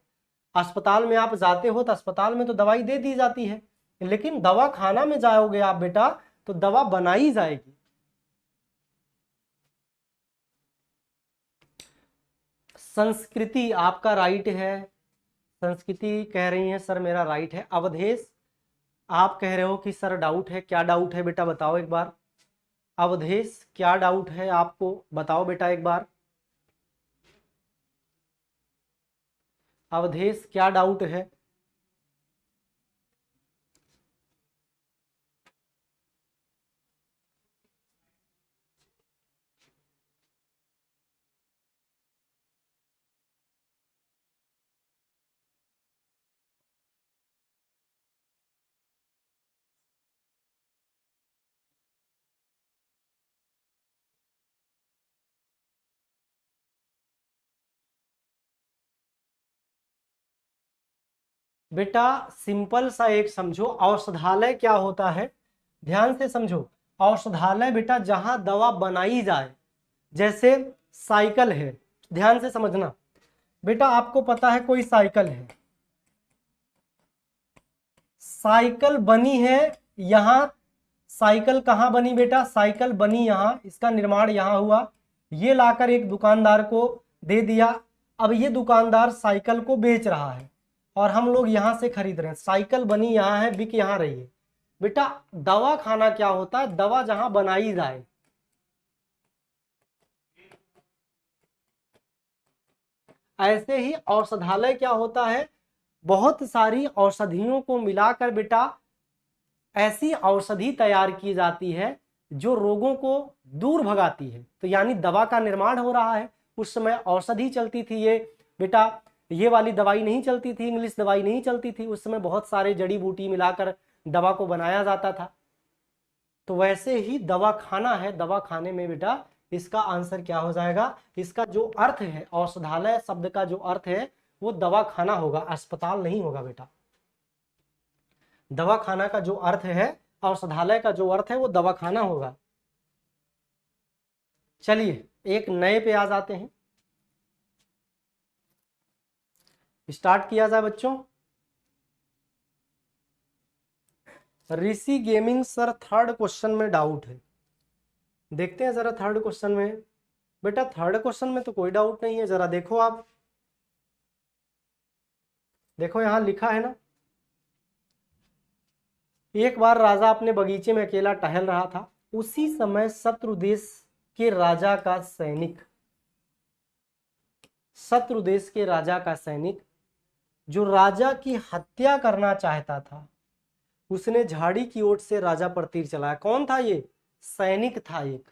अस्पताल में आप जाते हो तो अस्पताल में तो दवाई दे दी जाती है, लेकिन दवा खाना में जाओगे आप बेटा तो दवा बनाई जाएगी। संस्कृति आपका राइट है, संस्कृति कह रही है सर मेरा राइट है। अवधेश आप कह रहे हो कि सर डाउट है, क्या डाउट है बेटा बताओ एक बार। अवधेश क्या डाउट है आपको बताओ बेटा एक बार। अवधेश क्या डाउट है। बेटा सिंपल सा एक समझो, औषधालय क्या होता है, ध्यान से समझो। औषधालय बेटा जहां दवा बनाई जाए, जैसे साइकिल है, ध्यान से समझना बेटा। आपको पता है कोई साइकिल है, साइकिल बनी है यहां, साइकिल कहां बनी बेटा, साइकिल बनी यहां, इसका निर्माण यहां हुआ, ये लाकर एक दुकानदार को दे दिया। अब ये दुकानदार साइकिल को बेच रहा है और हम लोग यहां से खरीद रहे हैं। साइकिल बनी यहां है, बिक यहां रही है। बेटा दवा खाना क्या होता है, दवा जहां बनाई जाए। ऐसे ही औषधालय क्या होता है, बहुत सारी औषधियों को मिलाकर बेटा ऐसी औषधि तैयार की जाती है जो रोगों को दूर भगाती है। तो यानी दवा का निर्माण हो रहा है। उस समय औषधि चलती थी, ये बेटा ये वाली दवाई नहीं चलती थी, इंग्लिश दवाई नहीं चलती थी। उस समय बहुत सारे जड़ी बूटी मिलाकर दवा को बनाया जाता था। तो वैसे ही दवा खाना है, दवा खाने में बेटा इसका आंसर क्या हो जाएगा, इसका जो अर्थ है, औषधालय शब्द का जो अर्थ है वो दवा खाना होगा, अस्पताल नहीं होगा बेटा। दवा खाना का जो अर्थ है, औषधालय का जो अर्थ है वो दवा खाना होगा। चलिए एक नए पे आ जाते हैं, स्टार्ट किया जाए बच्चों। ऋषि गेमिंग सर थर्ड क्वेश्चन में डाउट है, देखते हैं जरा थर्ड क्वेश्चन में। बेटा थर्ड क्वेश्चन में तो कोई डाउट नहीं है, जरा देखो आप, देखो यहां लिखा है ना, एक बार राजा अपने बगीचे में अकेला टहल रहा था, उसी समय शत्रु देश के राजा का सैनिक, शत्रु देश के राजा का सैनिक जो राजा की हत्या करना चाहता था, उसने झाड़ी की ओर से राजा पर तीर चलाया। कौन था ये, सैनिक था एक।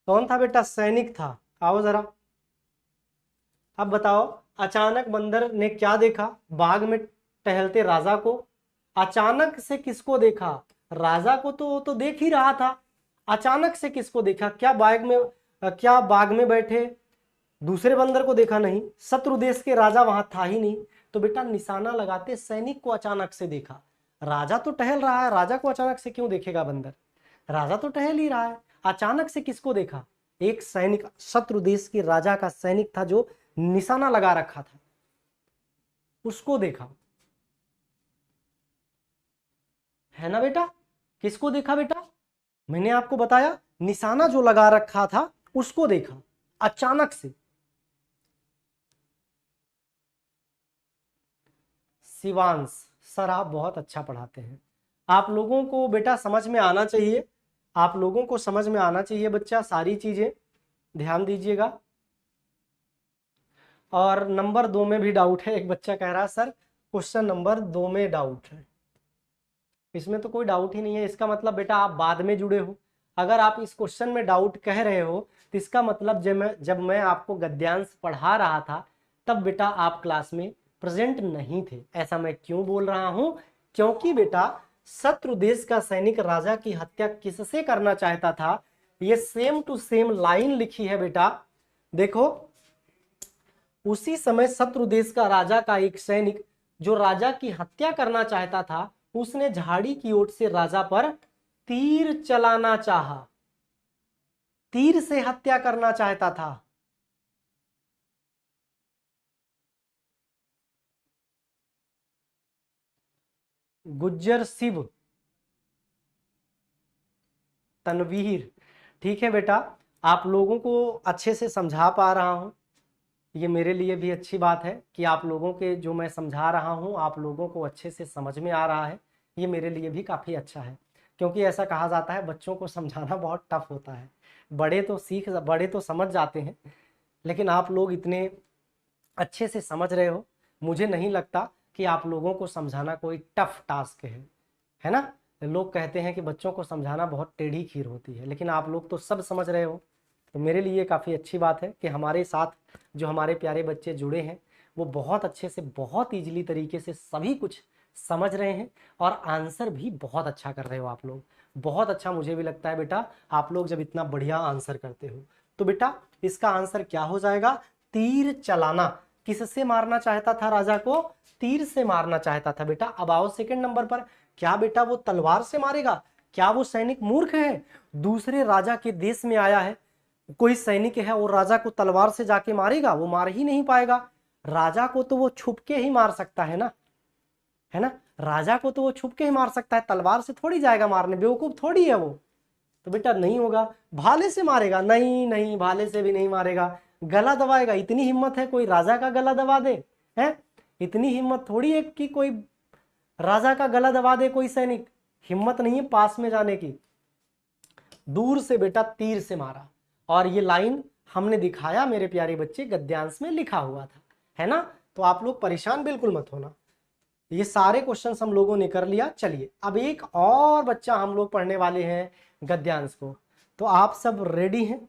कौन था बेटा, सैनिक था। आओ जरा अब बताओ, अचानक बंदर ने क्या देखा, बाग में टहलते राजा को। अचानक से किसको देखा, राजा को तो वो तो देख ही रहा था, अचानक से किसको देखा, क्या बाग में बैठे दूसरे बंदर को देखा नहीं, शत्रु देश के राजा वहां था ही नहीं। तो बेटा निशाना लगाते सैनिक को अचानक से देखा। राजा तो टहल रहा है, राजा को अचानक से क्यों देखेगा बंदर, राजा तो टहल ही रहा है। अचानक से किसको देखा, एक सैनिक, शत्रु देश के राजा का सैनिक था जो निशाना लगा रखा था, उसको देखा, है ना बेटा। किसको देखा बेटा, मैंने आपको बताया निशाना जो लगा रखा था उसको देखा अचानक से। शिवांश सर आप बहुत अच्छा पढ़ाते हैं, आप लोगों को बेटा समझ में आना चाहिए, आप लोगों को समझ में आना चाहिए बच्चा, सारी चीजें ध्यान दीजिएगा। और नंबर 2 में भी डाउट है, एक बच्चा कह रहा है सर क्वेश्चन नंबर 2 में डाउट है। इसमें तो कोई डाउट ही नहीं है, इसका मतलब बेटा आप बाद में जुड़े हो। अगर आप इस क्वेश्चन में डाउट कह रहे हो तो इसका मतलब जब मैं आपको गद्यांश पढ़ा रहा था तब बेटा आप क्लास में प्रेजेंट नहीं थे। ऐसा मैं क्यों बोल रहा हूं, क्योंकि बेटा शत्रु देश का सैनिक राजा की हत्या किससे करना चाहता था, ये सेम टू सेम लाइन लिखी है बेटा। देखो उसी समय शत्रु देश का राजा का एक सैनिक जो राजा की हत्या करना चाहता था, उसने झाड़ी की ओर से राजा पर तीर चलाना चाहा, तीर से हत्या करना चाहता था। गुज्जर शिव, तनवीर, ठीक है बेटा, आप लोगों को अच्छे से समझा पा रहा हूं। ये मेरे लिए भी अच्छी बात है कि आप लोगों के जो मैं समझा रहा हूँ आप लोगों को अच्छे से समझ में आ रहा है। ये मेरे लिए भी काफ़ी अच्छा है, क्योंकि ऐसा कहा जाता है बच्चों को समझाना बहुत टफ होता है। बड़े तो समझ जाते हैं, लेकिन आप लोग इतने अच्छे से समझ रहे हो, मुझे नहीं लगता कि आप लोगों को समझाना कोई टफ टास्क है ना। लोग कहते हैं कि बच्चों को समझाना बहुत टेढ़ी खीर होती है, लेकिन आप लोग तो सब समझ रहे हो। तो मेरे लिए काफ़ी अच्छी बात है कि हमारे साथ जो हमारे प्यारे बच्चे जुड़े हैं वो बहुत अच्छे से, बहुत ईजिली तरीके से सभी कुछ समझ रहे हैं, और आंसर भी बहुत अच्छा कर रहे हो आप लोग। बहुत अच्छा मुझे भी लगता है बेटा, आप लोग जब इतना बढ़िया आंसर करते हो। तो बेटा इसका आंसर क्या हो जाएगा? तीर चलाना। किससे मारना चाहता था राजा को? तीर से मारना चाहता था बेटा। अब आओ सेकंड नंबर पर, क्या बेटा वो तलवार से मारेगा? क्या वो सैनिक मूर्ख है? दूसरे राजा के देश में आया है, कोई सैनिक है और राजा को तलवार से जाके मारेगा? वो मार ही नहीं पाएगा। राजा को तो वो छुप के ही मार सकता है ना, है ना। राजा को तो वो छुप के ही मार सकता है, तलवार से थोड़ी जाएगा मारने, बेवकूफ थोड़ी है वो। तो बेटा नहीं होगा। भाले से मारेगा? नहीं नहीं, भाले से भी नहीं मारेगा, गला दबाएगा। इतनी हिम्मत है कोई राजा का गला दबा दे? है इतनी हिम्मत थोड़ी है कि कोई राजा का गला दबा दे कोई सैनिक। हिम्मत नहीं है पास में जाने की। दूर से बेटा तीर से मारा, और ये लाइन हमने दिखाया मेरे प्यारे बच्चे, गद्यांश में लिखा हुआ था, है ना। तो आप लोग परेशान बिल्कुल मत होना, ये सारे क्वेश्चंस हम लोगों ने कर लिया। चलिए अब एक और बच्चा हम लोग पढ़ने वाले हैं गद्यांश को। तो आप सब रेडी हैं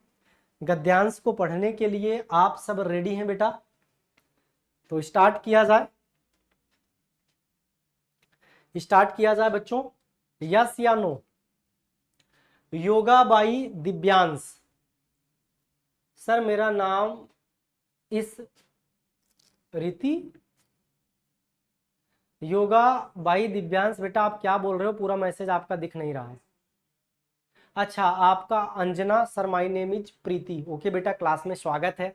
गद्यांश को पढ़ने के लिए? आप सब रेडी हैं बेटा? तो स्टार्ट किया जाए, स्टार्ट किया जाए बच्चों। यस या नो? योगाबाई दिव्यांश। सर मेरा नाम इस रीति। योगा बाई दिव्यांश बेटा आप क्या बोल रहे हो? पूरा मैसेज आपका दिख नहीं रहा है। अच्छा आपका Anjana. Sir my name is Preeti. Okay बेटा क्लास में स्वागत है।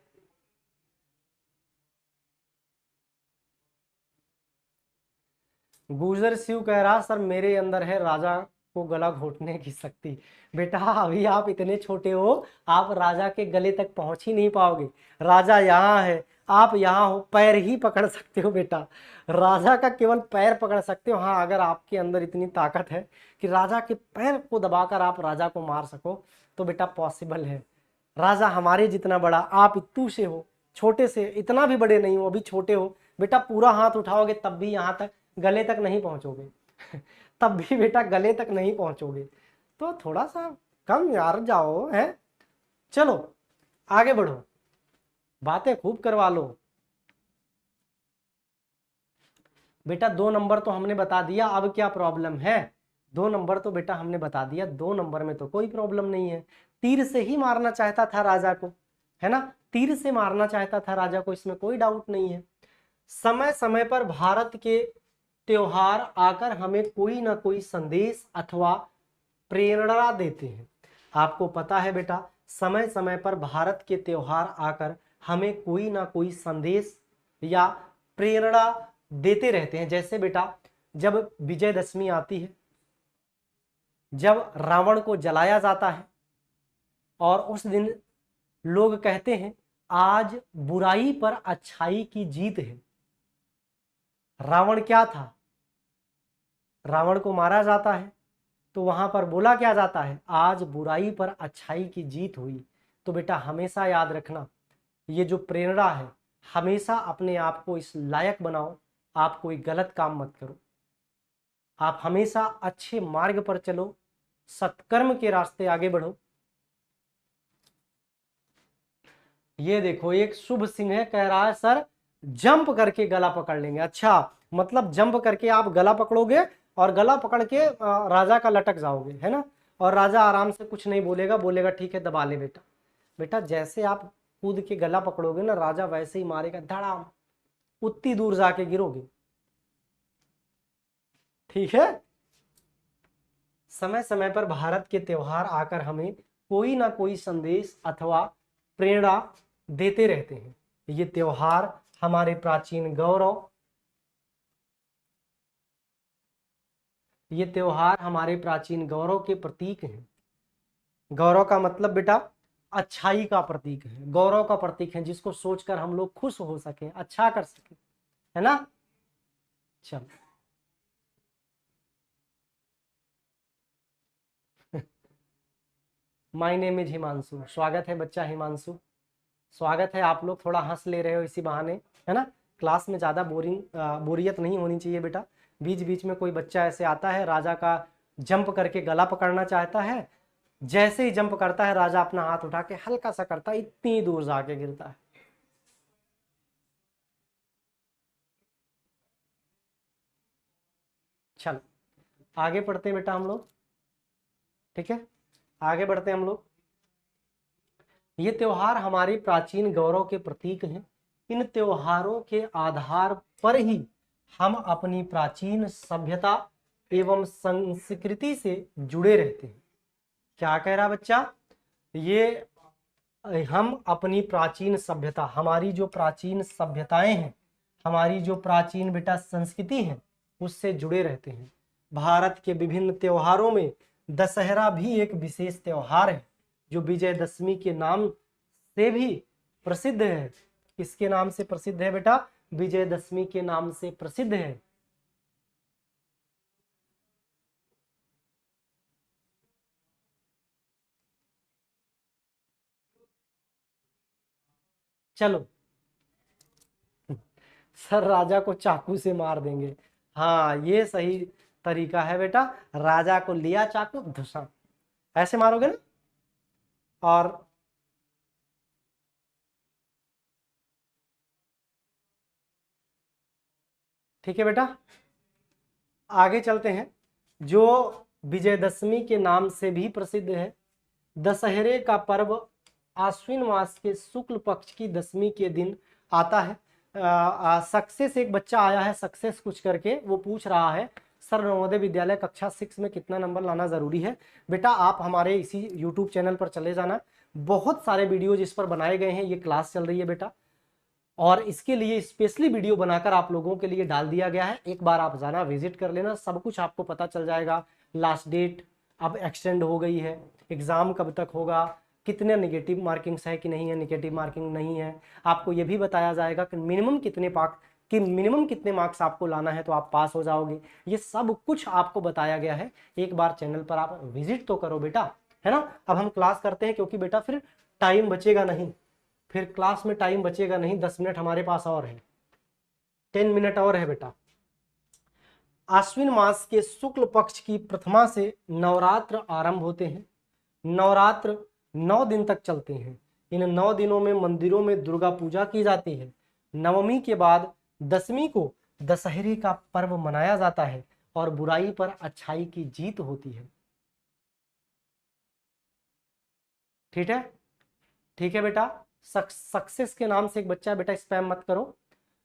गुजर शिव कह रहा सर मेरे अंदर है राजा को गला घोटने की शक्ति। बेटा अभी आप इतने छोटे हो, आप राजा के गले तक पहुंच ही नहीं पाओगे। राजा यहाँ है, आप यहाँ हो, पैर ही पकड़ सकते हो बेटा। राजा का केवल पैर पकड़ सकते हो। हाँ अगर आपके अंदर इतनी ताकत है कि राजा के पैर को दबाकर आप राजा को मार सको तो बेटा पॉसिबल है। राजा हमारे जितना बड़ा, आप इतू से हो, छोटे से, इतना भी बड़े नहीं हो, अभी छोटे हो बेटा। पूरा हाथ उठाओगे तब भी यहाँ तक, गले तक नहीं पहुंचोगे तब भी बेटा गले तक नहीं पहुंचोगे। तो थोड़ा सा कम यार जाओ, है। चलो आगे बढ़ो, बातें खूब करवा लो बेटा। 2 नंबर तो हमने बता दिया, अब क्या प्रॉब्लम है? 2 नंबर तो बेटा हमने बता दिया, 2 नंबर में तो कोई प्रॉब्लम नहीं है। तीर से ही मारना चाहता था राजा को, है ना। तीर से मारना चाहता था राजा को, इसमें कोई डाउट नहीं है। समय समय पर भारत के त्योहार आकर हमें कोई ना कोई संदेश अथवा प्रेरणा देते हैं। आपको पता है बेटा, समय समय पर भारत के त्योहार आकर हमें कोई ना कोई संदेश या प्रेरणा देते रहते हैं। जैसे बेटा जब विजयदशमी आती है, जब रावण को जलाया जाता है, और उस दिन लोग कहते हैं आज बुराई पर अच्छाई की जीत है। रावण क्या था? रावण को मारा जाता है तो वहां पर बोला क्या जाता है? आज बुराई पर अच्छाई की जीत हुई। तो बेटा हमेशा याद रखना, ये जो प्रेरणा है, हमेशा अपने आप को इस लायक बनाओ, आप कोई गलत काम मत करो, आप हमेशा अच्छे मार्ग पर चलो, सत्कर्म के रास्ते आगे बढ़ो। ये देखो एक शुभ सिंह है, कह रहा है सर जंप करके गला पकड़ लेंगे। अच्छा मतलब जंप करके आप गला पकड़ोगे और गला पकड़ के राजा का लटक जाओगे, है ना। और राजा आराम से कुछ नहीं बोलेगा, बोलेगा ठीक है दबा ले बेटा। बेटा जैसे आप कूद के गला पकड़ोगे ना, राजा वैसे ही मारेगा धड़ाम, उतनी दूर जाके गिरोगे, ठीक है। समय समय पर भारत के त्योहार आकर हमें कोई ना कोई संदेश अथवा प्रेरणा देते रहते हैं। ये त्योहार हमारे प्राचीन गौरव, ये त्योहार हमारे प्राचीन गौरव के प्रतीक हैं। गौरव का मतलब बेटा अच्छाई का प्रतीक है, गौरव का प्रतीक है, जिसको सोचकर हम लोग खुश हो सके, अच्छा कर सके, है ना। चलो माय नेम इज हिमांशु, स्वागत है बच्चा हिमांशु, स्वागत है। आप लोग थोड़ा हंस ले रहे हो इसी बहाने, है ना। क्लास में ज़्यादा बोरियत नहीं होनी चाहिए बेटा। बीच बीच में कोई बच्चा ऐसे आता है, राजा का जंप करके गला पकड़ना चाहता है, जैसे ही जंप करता है राजा अपना हाथ उठा के हल्का सा करता है, इतनी दूर जाके गिरता है। चलो आगे पढ़ते हैं बेटा हम लोग, ठीक है, आगे बढ़ते हैं हम लोग। ये त्योहार हमारे प्राचीन गौरव के प्रतीक हैं। इन त्योहारों के आधार पर ही हम अपनी प्राचीन सभ्यता एवं संस्कृति से जुड़े रहते हैं। क्या कह रहा बच्चा, ये हम अपनी प्राचीन सभ्यता, हमारी जो प्राचीन सभ्यताएं हैं, हमारी जो प्राचीन बेटा संस्कृति है, उससे जुड़े रहते हैं। भारत के विभिन्न त्योहारों में दशहरा भी एक विशेष त्योहार है, जो विजयदशमी के नाम से भी प्रसिद्ध है। किसके नाम से प्रसिद्ध है बेटा, विजयदशमी के नाम से प्रसिद्ध है। चलो सर राजा को चाकू से मार देंगे, हाँ ये सही तरीका है बेटा। राजा को लिया चाकू, धुसा, ऐसे मारोगे ना। और ठीक है बेटा, आगे चलते हैं। जो विजयदशमी के नाम से भी प्रसिद्ध है, दशहरे का पर्व आश्विन मास के शुक्ल पक्ष की दशमी के दिन आता है। सक्सेस एक बच्चा आया है, सक्सेस कुछ करके, वो पूछ रहा है सर नवोदय विद्यालय कक्षा 6 में कितना नंबर लाना जरूरी है। बेटा आप हमारे इसी यूट्यूब चैनल पर चले जाना, बहुत सारे वीडियोज इस पर बनाए गए हैं, ये क्लास चल रही है बेटा, और इसके लिए स्पेशली वीडियो बनाकर आप लोगों के लिए डाल दिया गया है। एक बार आप जाना, विजिट कर लेना, सब कुछ आपको पता चल जाएगा। लास्ट डेट अब एक्सटेंड हो गई है, एग्जाम कब तक होगा, कितने निगेटिव मार्किंग्स है कि नहीं है, निगेटिव मार्किंग नहीं है, आपको ये भी बताया जाएगा कि मिनिमम कितने मार्क्स आपको लाना है तो आप पास हो जाओगे। ये सब कुछ आपको बताया गया है, एक बार चैनल पर आप विजिट तो करो बेटा, है ना। अब हम क्लास करते हैं, क्योंकि बेटा फिर टाइम बचेगा नहीं, फिर क्लास में टाइम बचेगा नहीं। 10 मिनट हमारे पास और है, 10 मिनट और है बेटा। आश्विन मास के शुक्ल पक्ष की प्रथमा से नवरात्र आरंभ होते हैं। नवरात्र 9 दिन तक चलते हैं। इन 9 दिनों में मंदिरों में दुर्गा पूजा की जाती है। नवमी के बाद दशमी को दशहरे का पर्व मनाया जाता है और बुराई पर अच्छाई की जीत होती है। ठीक है, ठीक है बेटा। सक्सेस के नाम से एक बच्चा है बेटा, स्पैम मत करो,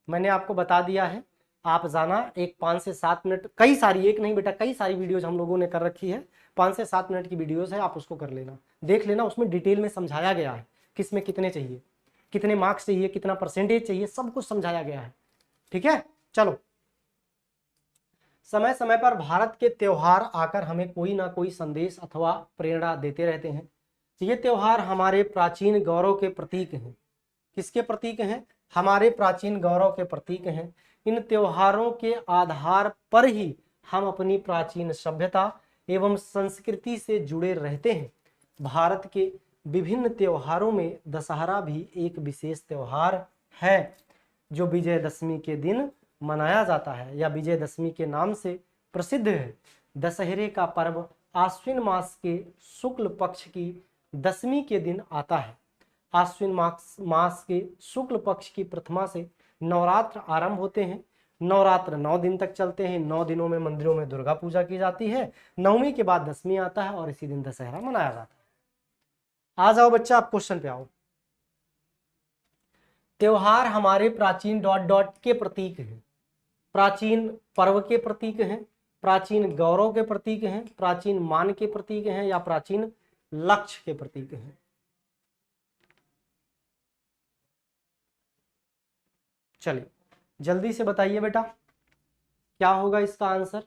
मैंने आपको बता दिया है। आप जाना, एक 5 से 7 मिनट, कई सारी, एक नहीं बेटा कई सारी वीडियोज हम लोगों ने कर रखी है, 5 से 7 मिनट की वीडियोज है, आप उसको कर लेना, देख लेना, उसमें डिटेल में समझाया गया है किस में कितने चाहिए, कितने मार्क्स चाहिए, कितना परसेंटेज चाहिए, सब कुछ समझाया गया है। ठीक है, चलो। समय समय पर भारत के त्योहार आकर हमें कोई ना कोई संदेश अथवा प्रेरणा देते रहते हैं। ये त्योहार हमारे प्राचीन गौरव के प्रतीक हैं। किसके प्रतीक हैं, हमारे प्राचीन गौरव के प्रतीक हैं। इन त्योहारों के आधार पर ही हम अपनी प्राचीन सभ्यता एवं संस्कृति से जुड़े रहते हैं। भारत के विभिन्न त्योहारों में दशहरा भी एक विशेष त्योहार है, जो विजयदशमी के दिन मनाया जाता है या विजयदशमी के नाम से प्रसिद्ध है। दशहरे का पर्व आश्विन मास के शुक्ल पक्ष की दशमी के दिन आता है। आश्विन मास के शुक्ल पक्ष की प्रथमा से नवरात्र आरंभ होते हैं। नवरात्र 9 दिन तक चलते हैं। 9 दिनों में मंदिरों में दुर्गा पूजा की जाती है। नवमी के बाद दशमी आता है और इसी दिन दशहरा मनाया जाता है। आ जाओ बच्चा, आप क्वेश्चन पे आओ। त्योहार हमारे प्राचीन डॉट डॉट के प्रतीक हैं। प्राचीन पर्व के प्रतीक हैं, प्राचीन गौरव के प्रतीक हैं, प्राचीन मान के प्रतीक हैं, या प्राचीन लक्ष्य के प्रतीक हैं। चलिए जल्दी से बताइए बेटा, क्या होगा इसका आंसर।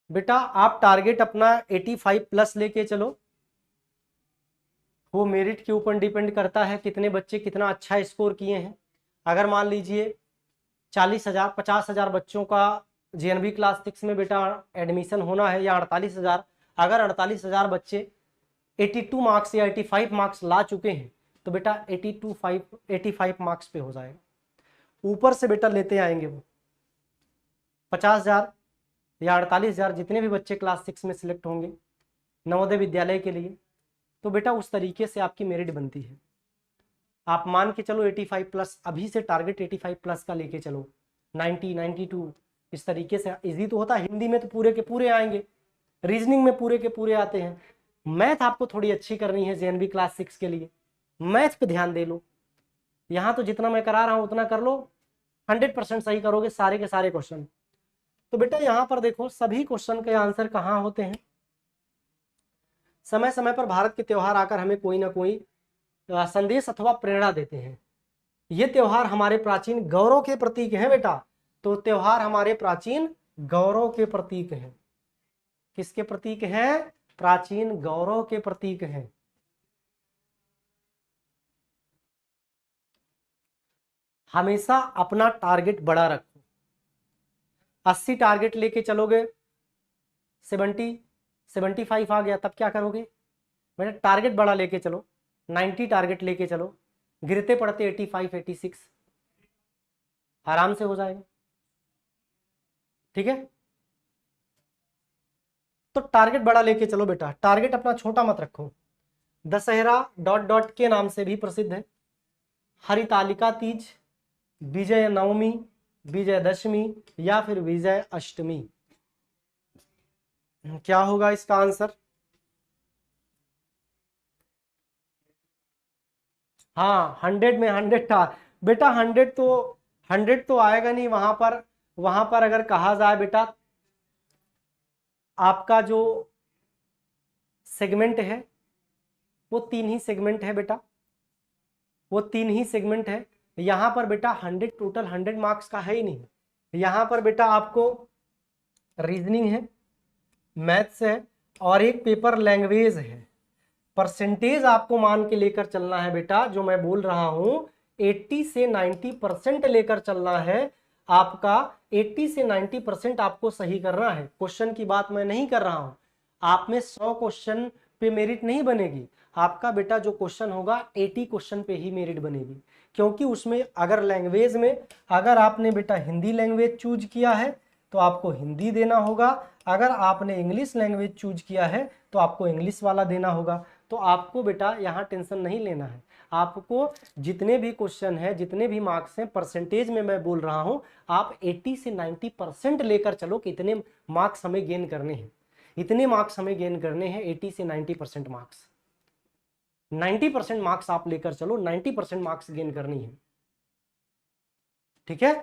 बेटा आप टारगेट अपना 85 प्लस लेके चलो। वो मेरिट के ऊपर डिपेंड करता है कितने बच्चे कितना अच्छा स्कोर किए हैं। अगर मान लीजिए 40,000 50,000 बच्चों का जेएनबी क्लास 6 में बेटा एडमिशन होना है, या 48,000, अगर 48,000 बच्चे 82 मार्क्स या 85 मार्क्स ला चुके हैं तो बेटा 85 मार्क्स पे हो जाएगा। ऊपर से बेटा लेते आएंगे वो 50,000 या 48,000 जितने भी बच्चे क्लास 6 में सिलेक्ट होंगे नवोदय विद्यालय के लिए, तो बेटा उस तरीके से आपकी मेरिट बनती है। आप मान के चलो 85 प्लस, अभी से टारगेट 85 प्लस का लेके चलो, 90 92 इस तरीके से। इजी तो होता है, हिंदी में तो पूरे के पूरे आएंगे, रीजनिंग में पूरे के पूरे आते हैं। मैथ आपको थोड़ी अच्छी करनी है जेएनबी क्लास 6 के लिए, मैथ पे ध्यान दे लो। यहाँ तो जितना मैं करा रहा हूँ उतना कर लो, 100% सही करोगे सारे के सारे क्वेश्चन। तो बेटा यहाँ पर देखो सभी क्वेश्चन के आंसर कहाँ होते हैं। समय समय पर भारत के त्योहार आकर हमें कोई ना कोई संदेश अथवा प्रेरणा देते हैं। ये त्योहार हमारे प्राचीन गौरव के प्रतीक हैं बेटा। तो त्योहार हमारे प्राचीन गौरव के प्रतीक हैं। किसके प्रतीक हैं? प्राचीन गौरव के प्रतीक हैं। हमेशा अपना टारगेट बड़ा रखो। 80 टारगेट लेके चलोगे, 75 आ गया, तब क्या करोगे बेटा? टारगेट बड़ा लेके चलो, 90 टारगेट लेके चलो, गिरते पड़ते 85 86 आराम से हो जाएगा। ठीक है, तो टारगेट बड़ा लेके चलो बेटा, टारगेट अपना छोटा मत रखो। दशहरा डॉट डॉट के नाम से भी प्रसिद्ध है। हरितालिका तीज, विजय नवमी, विजयदशमी या फिर विजय अष्टमी, क्या होगा इसका आंसर? हाँ 100 में 100 था बेटा। 100 तो आएगा नहीं वहां पर अगर कहा जाए बेटा आपका जो सेगमेंट है वो 3 ही सेगमेंट है बेटा, वो 3 ही सेगमेंट है। यहाँ पर बेटा 100 टोटल 100 मार्क्स का है ही नहीं। यहाँ पर बेटा आपको रीजनिंग है, मैथ्स है और एक पेपर लैंग्वेज है। परसेंटेज आपको मान के लेकर चलना है बेटा, जो मैं बोल रहा हूं 80 से 90% लेकर चलना है आपका। 80 से 90% आपको सही करना है। क्वेश्चन की बात मैं नहीं कर रहा हूं, आप में 100 क्वेश्चन पे मेरिट नहीं बनेगी। आपका बेटा जो क्वेश्चन होगा 80 क्वेश्चन पे ही मेरिट बनेगी, क्योंकि उसमें अगर लैंग्वेज में अगर आपने बेटा हिंदी लैंग्वेज चूज किया है तो आपको हिंदी देना होगा, अगर आपने इंग्लिश लैंग्वेज चूज किया है तो आपको इंग्लिश वाला देना होगा। तो आपको बेटा यहाँ टेंशन नहीं लेना है। आपको जितने भी क्वेश्चन है, जितने भी मार्क्स हैं, परसेंटेज में मैं बोल रहा हूँ, आप 80 से 90% लेकर चलो कि इतने मार्क्स हमें गेन करने हैं, इतने मार्क्स हमें गेन करने हैं। 80 से 90% मार्क्स, 90% मार्क्स आप लेकर चलो, 90% मार्क्स गेन करनी है। ठीक है,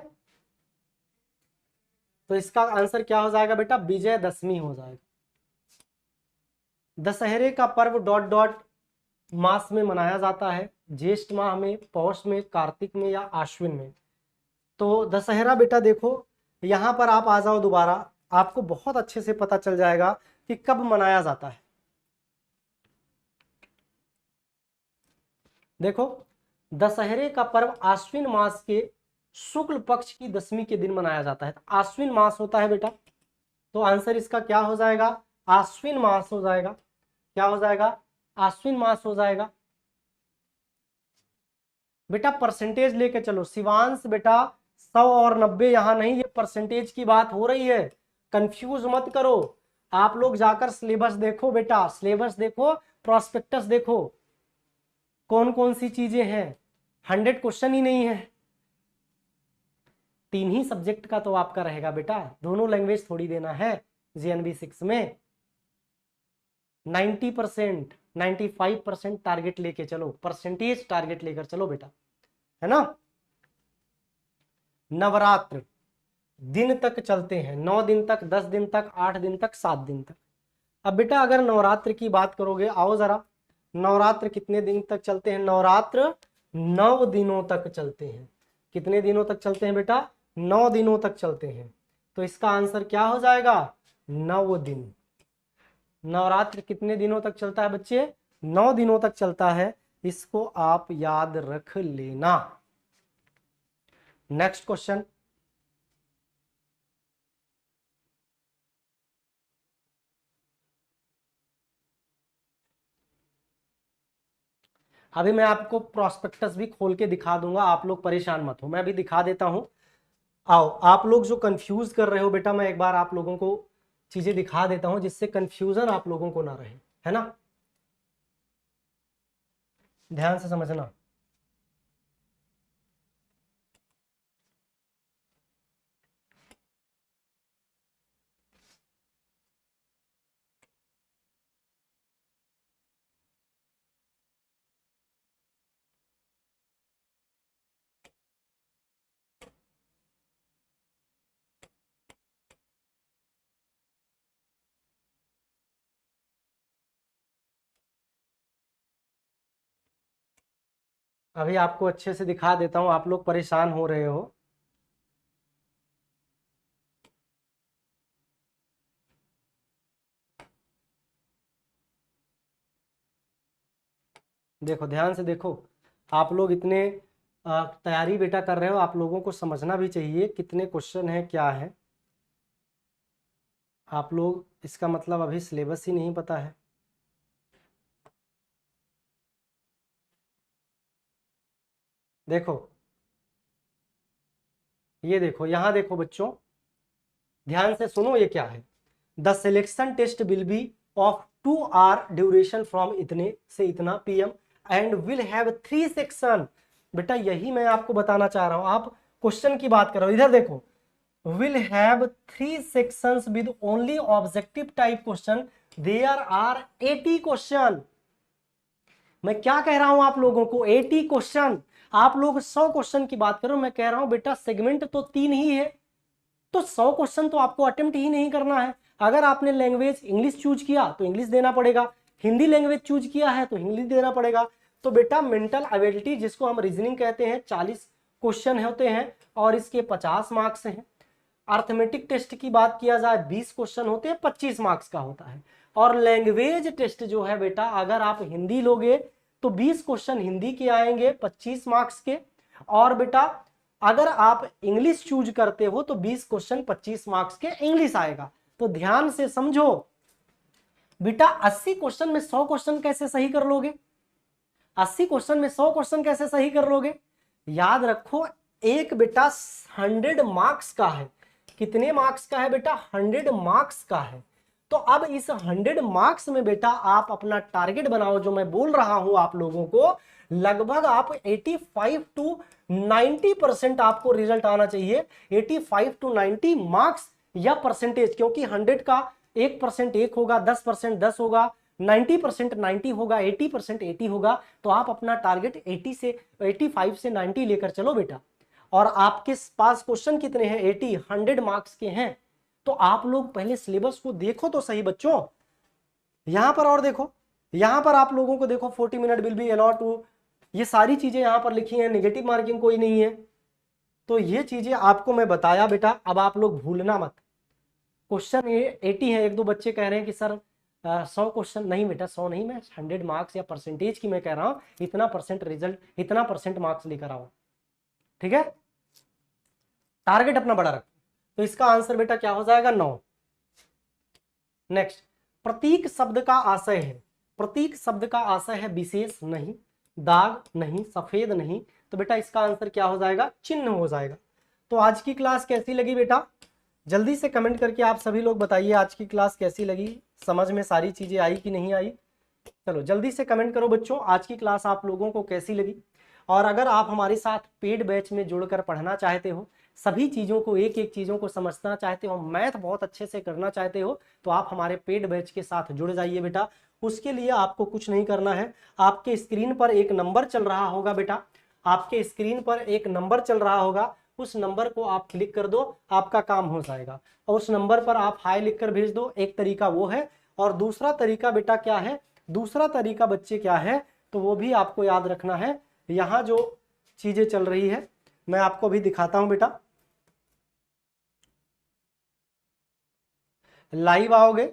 तो इसका आंसर क्या हो जाएगा बेटा? विजयदशमी हो जाएगा। दशहरे का पर्व डॉट डॉट मास में मनाया जाता है, ज्येष्ठ माह में, पौष में, कार्तिक में या आश्विन में। तो दशहरा बेटा देखो यहां पर आप आ जाओ दोबारा, आपको बहुत अच्छे से पता चल जाएगा कि कब मनाया जाता है। देखो दशहरे का पर्व आश्विन मास के शुक्ल पक्ष की दशमी के दिन मनाया जाता है। आश्विन मास होता है बेटा, तो आंसर इसका क्या हो जाएगा? आश्विन मास हो जाएगा। क्या हो जाएगा? आश्विन मास हो जाएगा। बेटा परसेंटेज लेके चलो शिवांश बेटा, 100 और 90 यहां नहीं, ये परसेंटेज की बात हो रही है, कंफ्यूज मत करो। आप लोग जाकर सिलेबस देखो बेटा, सिलेबस देखो, प्रोस्पेक्टस देखो, कौन कौन सी चीजें हैं। 100 क्वेश्चन ही नहीं है, 3 ही सब्जेक्ट का तो आपका रहेगा बेटा, दोनों लैंग्वेज थोड़ी देना है जेएनबी 6 में। 90% 95% टारगेट लेके चलो, परसेंटेज टारगेट लेकर चलो बेटा, है ना। नवरात्र दिन तक चलते हैं, 9 दिन तक, 10 दिन तक, 8 दिन तक, 7 दिन तक। अब बेटा अगर नवरात्र की बात करोगे, आओ जरा, नवरात्र कितने दिन तक चलते हैं? नवरात्र 9 दिनों तक चलते हैं। कितने दिनों तक चलते हैं बेटा? 9 दिनों तक चलते हैं। तो इसका आंसर क्या हो जाएगा? 9 दिन। नवरात्र कितने दिनों तक चलता है बच्चे? 9 दिनों तक चलता है, इसको आप याद रख लेना। नेक्स्ट क्वेश्चन, अभी मैं आपको प्रोस्पेक्टस भी खोल के दिखा दूंगा, आप लोग परेशान मत हो, मैं अभी दिखा देता हूं। आओ, आप लोग जो कंफ्यूज कर रहे हो बेटा, मैं एक बार आप लोगों को चीजें दिखा देता हूं जिससे कंफ्यूजन आप लोगों को ना रहे, है ना? ध्यान से समझना। अभी आपको अच्छे से दिखा देता हूं, आप लोग परेशान हो रहे हो। देखो, ध्यान से देखो, आप लोग इतने तैयारी बेटा कर रहे हो, आप लोगों को समझना भी चाहिए कितने क्वेश्चन है क्या है। आप लोग, इसका मतलब अभी सिलेबस ही नहीं पता है। देखो, ये देखो, यहां देखो बच्चों, ध्यान से सुनो, ये क्या है? The selection test will be of 2 hour duration from इतने से इतना PM and will have 3 section. बेटा यही मैं आपको बताना चाह रहा हूं, आप क्वेश्चन की बात करो, इधर देखो, will have 3 sections with only objective type question, there are 80 question. मैं क्या कह रहा हूं आप लोगों को? 80 क्वेश्चन। आप लोग 100 क्वेश्चन की बात करो, मैं कह रहा हूं बेटा सेगमेंट तो 3 ही है, तो 100 क्वेश्चन तो आपको अटेम्प्ट ही नहीं करना है। अगर आपने लैंग्वेज इंग्लिश चूज किया तो इंग्लिश देना पड़ेगा, हिंदी लैंग्वेज चूज किया है तो हिंदी देना पड़ेगा। तो बेटा मेंटल एबिलिटी, जिसको हम रीजनिंग कहते हैं, 40 क्वेश्चन होते हैं और इसके 50 मार्क्स हैं। अर्थमेटिक टेस्ट की बात किया जाए, 20 क्वेश्चन होते हैं, 25 मार्क्स का होता है। और लैंग्वेज टेस्ट जो है बेटा, अगर आप हिंदी लोगे तो 20 क्वेश्चन हिंदी के आएंगे, 25 मार्क्स के। और बेटा अगर आप इंग्लिश चूज करते हो तो 20 क्वेश्चन 25 मार्क्स के इंग्लिश आएगा। तो ध्यान से समझो बेटा, 80 क्वेश्चन में 100 क्वेश्चन कैसे सही कर लोगे? 80 क्वेश्चन में 100 क्वेश्चन कैसे सही कर लोगे? याद रखो, एक बेटा 100 मार्क्स का है। कितने मार्क्स का है बेटा? 100 मार्क्स का है। तो अब इस 100 मार्क्स में बेटा आप अपना टारगेट बनाओ, जो मैं बोल रहा हूं आप लोगों को, लगभग आप 85 to 90% आपको रिजल्ट आना चाहिए। 85 to 90 मार्क्स या परसेंटेज, क्योंकि 100 का 1% 1 होगा, 10% 10 होगा, 90% 90 होगा, 80% 80 होगा। तो आप अपना टारगेट 85 से 90 लेकर चलो बेटा। और आपके पास क्वेश्चन कितने हैं? 80, 100 मार्क्स के हैं। तो आप लोग पहले सिलेबस को देखो तो सही बच्चों। यहां पर और देखो, यहां पर आप लोगों को देखो, 40 minute will be allot to, ये सारी चीजें यहां पर लिखी हैं, नेगेटिव मार्किंग कोई नहीं है। तो ये चीजें आपको मैं बताया बेटा, अब आप लोग भूलना मत। क्वेश्चन 80 है, एक दो बच्चे कह रहे हैं कि सर 100 क्वेश्चन नहीं बेटा, 100 नहीं, मैं 100 मार्क्स या परसेंटेज की मैं कह रहा हूं, इतना परसेंट रिजल्ट, इतना परसेंट मार्क्स लेकर आओ, ठीक है? टारगेट अपना बड़ा रखो। तो इसका आंसर बेटा क्या हो जाएगा? 9। नेक्स्ट, प्रतीक शब्द का आशय है। प्रतीक शब्द का आशय है विशेष नहीं, दाग नहीं, सफेद नहीं। तो बेटा इसका आंसर क्या हो जाएगा? चिन्ह हो जाएगा। तो आज की क्लास कैसी लगी बेटा? जल्दी से कमेंट करके आप सभी लोग बताइए आज की क्लास कैसी लगी, समझ में सारी चीजें आई कि नहीं आई? चलो जल्दी से कमेंट करो बच्चों, आज की क्लास आप लोगों को कैसी लगी। और अगर आप हमारे साथ पेड बैच में जुड़कर पढ़ना चाहते हो, सभी चीज़ों को, एक एक चीज़ों को समझना चाहते हो, मैथ बहुत अच्छे से करना चाहते हो, तो आप हमारे पेड बैच के साथ जुड़ जाइए बेटा। उसके लिए आपको कुछ नहीं करना है, आपके स्क्रीन पर एक नंबर चल रहा होगा बेटा, आपके स्क्रीन पर एक नंबर चल रहा होगा, उस नंबर को आप क्लिक कर दो, आपका काम हो जाएगा। और उस नंबर पर आप हाई लिखकर भेज दो, एक तरीका वो है। और दूसरा तरीका बेटा क्या है? दूसरा तरीका बच्चे क्या है, तो वो भी आपको याद रखना है। यहाँ जो चीजें चल रही है मैं आपको भी दिखाता हूं बेटा। लाइव आओगे,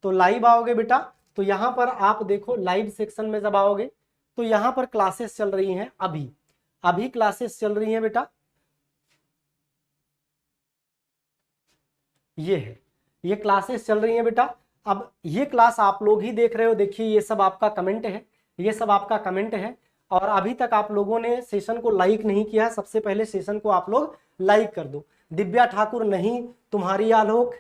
तो लाइव आओगे बेटा, तो यहां पर आप देखो लाइव सेक्शन में जब आओगे तो यहां पर क्लासेस चल रही हैं, अभी अभी क्लासेस चल रही हैं बेटा, ये है, ये क्लासेस चल रही हैं बेटा। अब ये क्लास आप लोग ही देख रहे हो, देखिए ये सब आपका कमेंट है, ये सब आपका कमेंट है, और अभी तक आप लोगों ने सेशन को लाइक नहीं किया। सबसे पहले सेशन को आप लोग लाइक कर दो। दिव्या ठाकुर नहीं, तुम्हारी आलोक,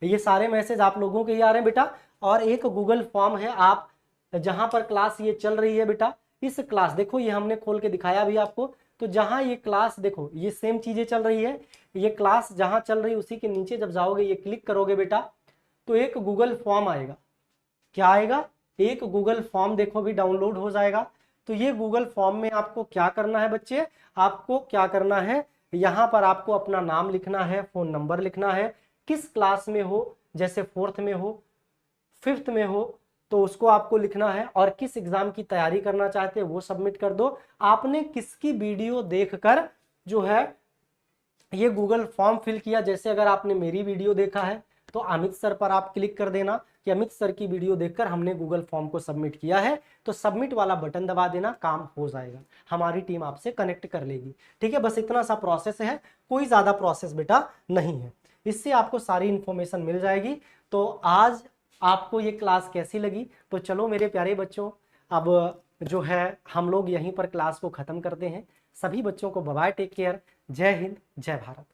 ये सारे मैसेज आप लोगों के ही आ रहे हैं बेटा। और एक गूगल फॉर्म है, आप जहां पर क्लास ये चल रही है बेटा, इस क्लास देखो, ये हमने खोल के दिखाया भी आपको, तो जहां ये क्लास देखो ये सेम चीजें चल रही है, ये क्लास जहां चल रही है उसी के नीचे जब जाओगे, ये क्लिक करोगे बेटा, तो एक गूगल फॉर्म आएगा। क्या आएगा? एक गूगल फॉर्म देखो भी डाउनलोड हो जाएगा। तो ये गूगल फॉर्म में आपको क्या करना है बच्चे, आपको क्या करना है, यहाँ पर आपको अपना नाम लिखना है, फोन नंबर लिखना है, किस क्लास में हो, जैसे 4th में हो, 5th में हो तो उसको आपको लिखना है, और किस एग्जाम की तैयारी करना चाहते हैं वो सबमिट कर दो। आपने किसकी वीडियो देखकर जो है ये गूगल फॉर्म फिल किया, जैसे अगर आपने मेरी वीडियो देखा है तो अमित सर पर आप क्लिक कर देना कि अमित सर की वीडियो देखकर हमने गूगल फॉर्म को सबमिट किया है, तो सबमिट वाला बटन दबा देना, काम हो जाएगा, हमारी टीम आपसे कनेक्ट कर लेगी। ठीक है, बस इतना सा प्रोसेस है, कोई ज्यादा प्रोसेस बेटा नहीं है, इससे आपको सारी इंफॉर्मेशन मिल जाएगी। तो आज आपको ये क्लास कैसी लगी? तो चलो मेरे प्यारे बच्चों, अब जो है हम लोग यहीं पर क्लास को खत्म करते हैं। सभी बच्चों को बाय बाय, टेक केयर, जय हिंद, जय भारत।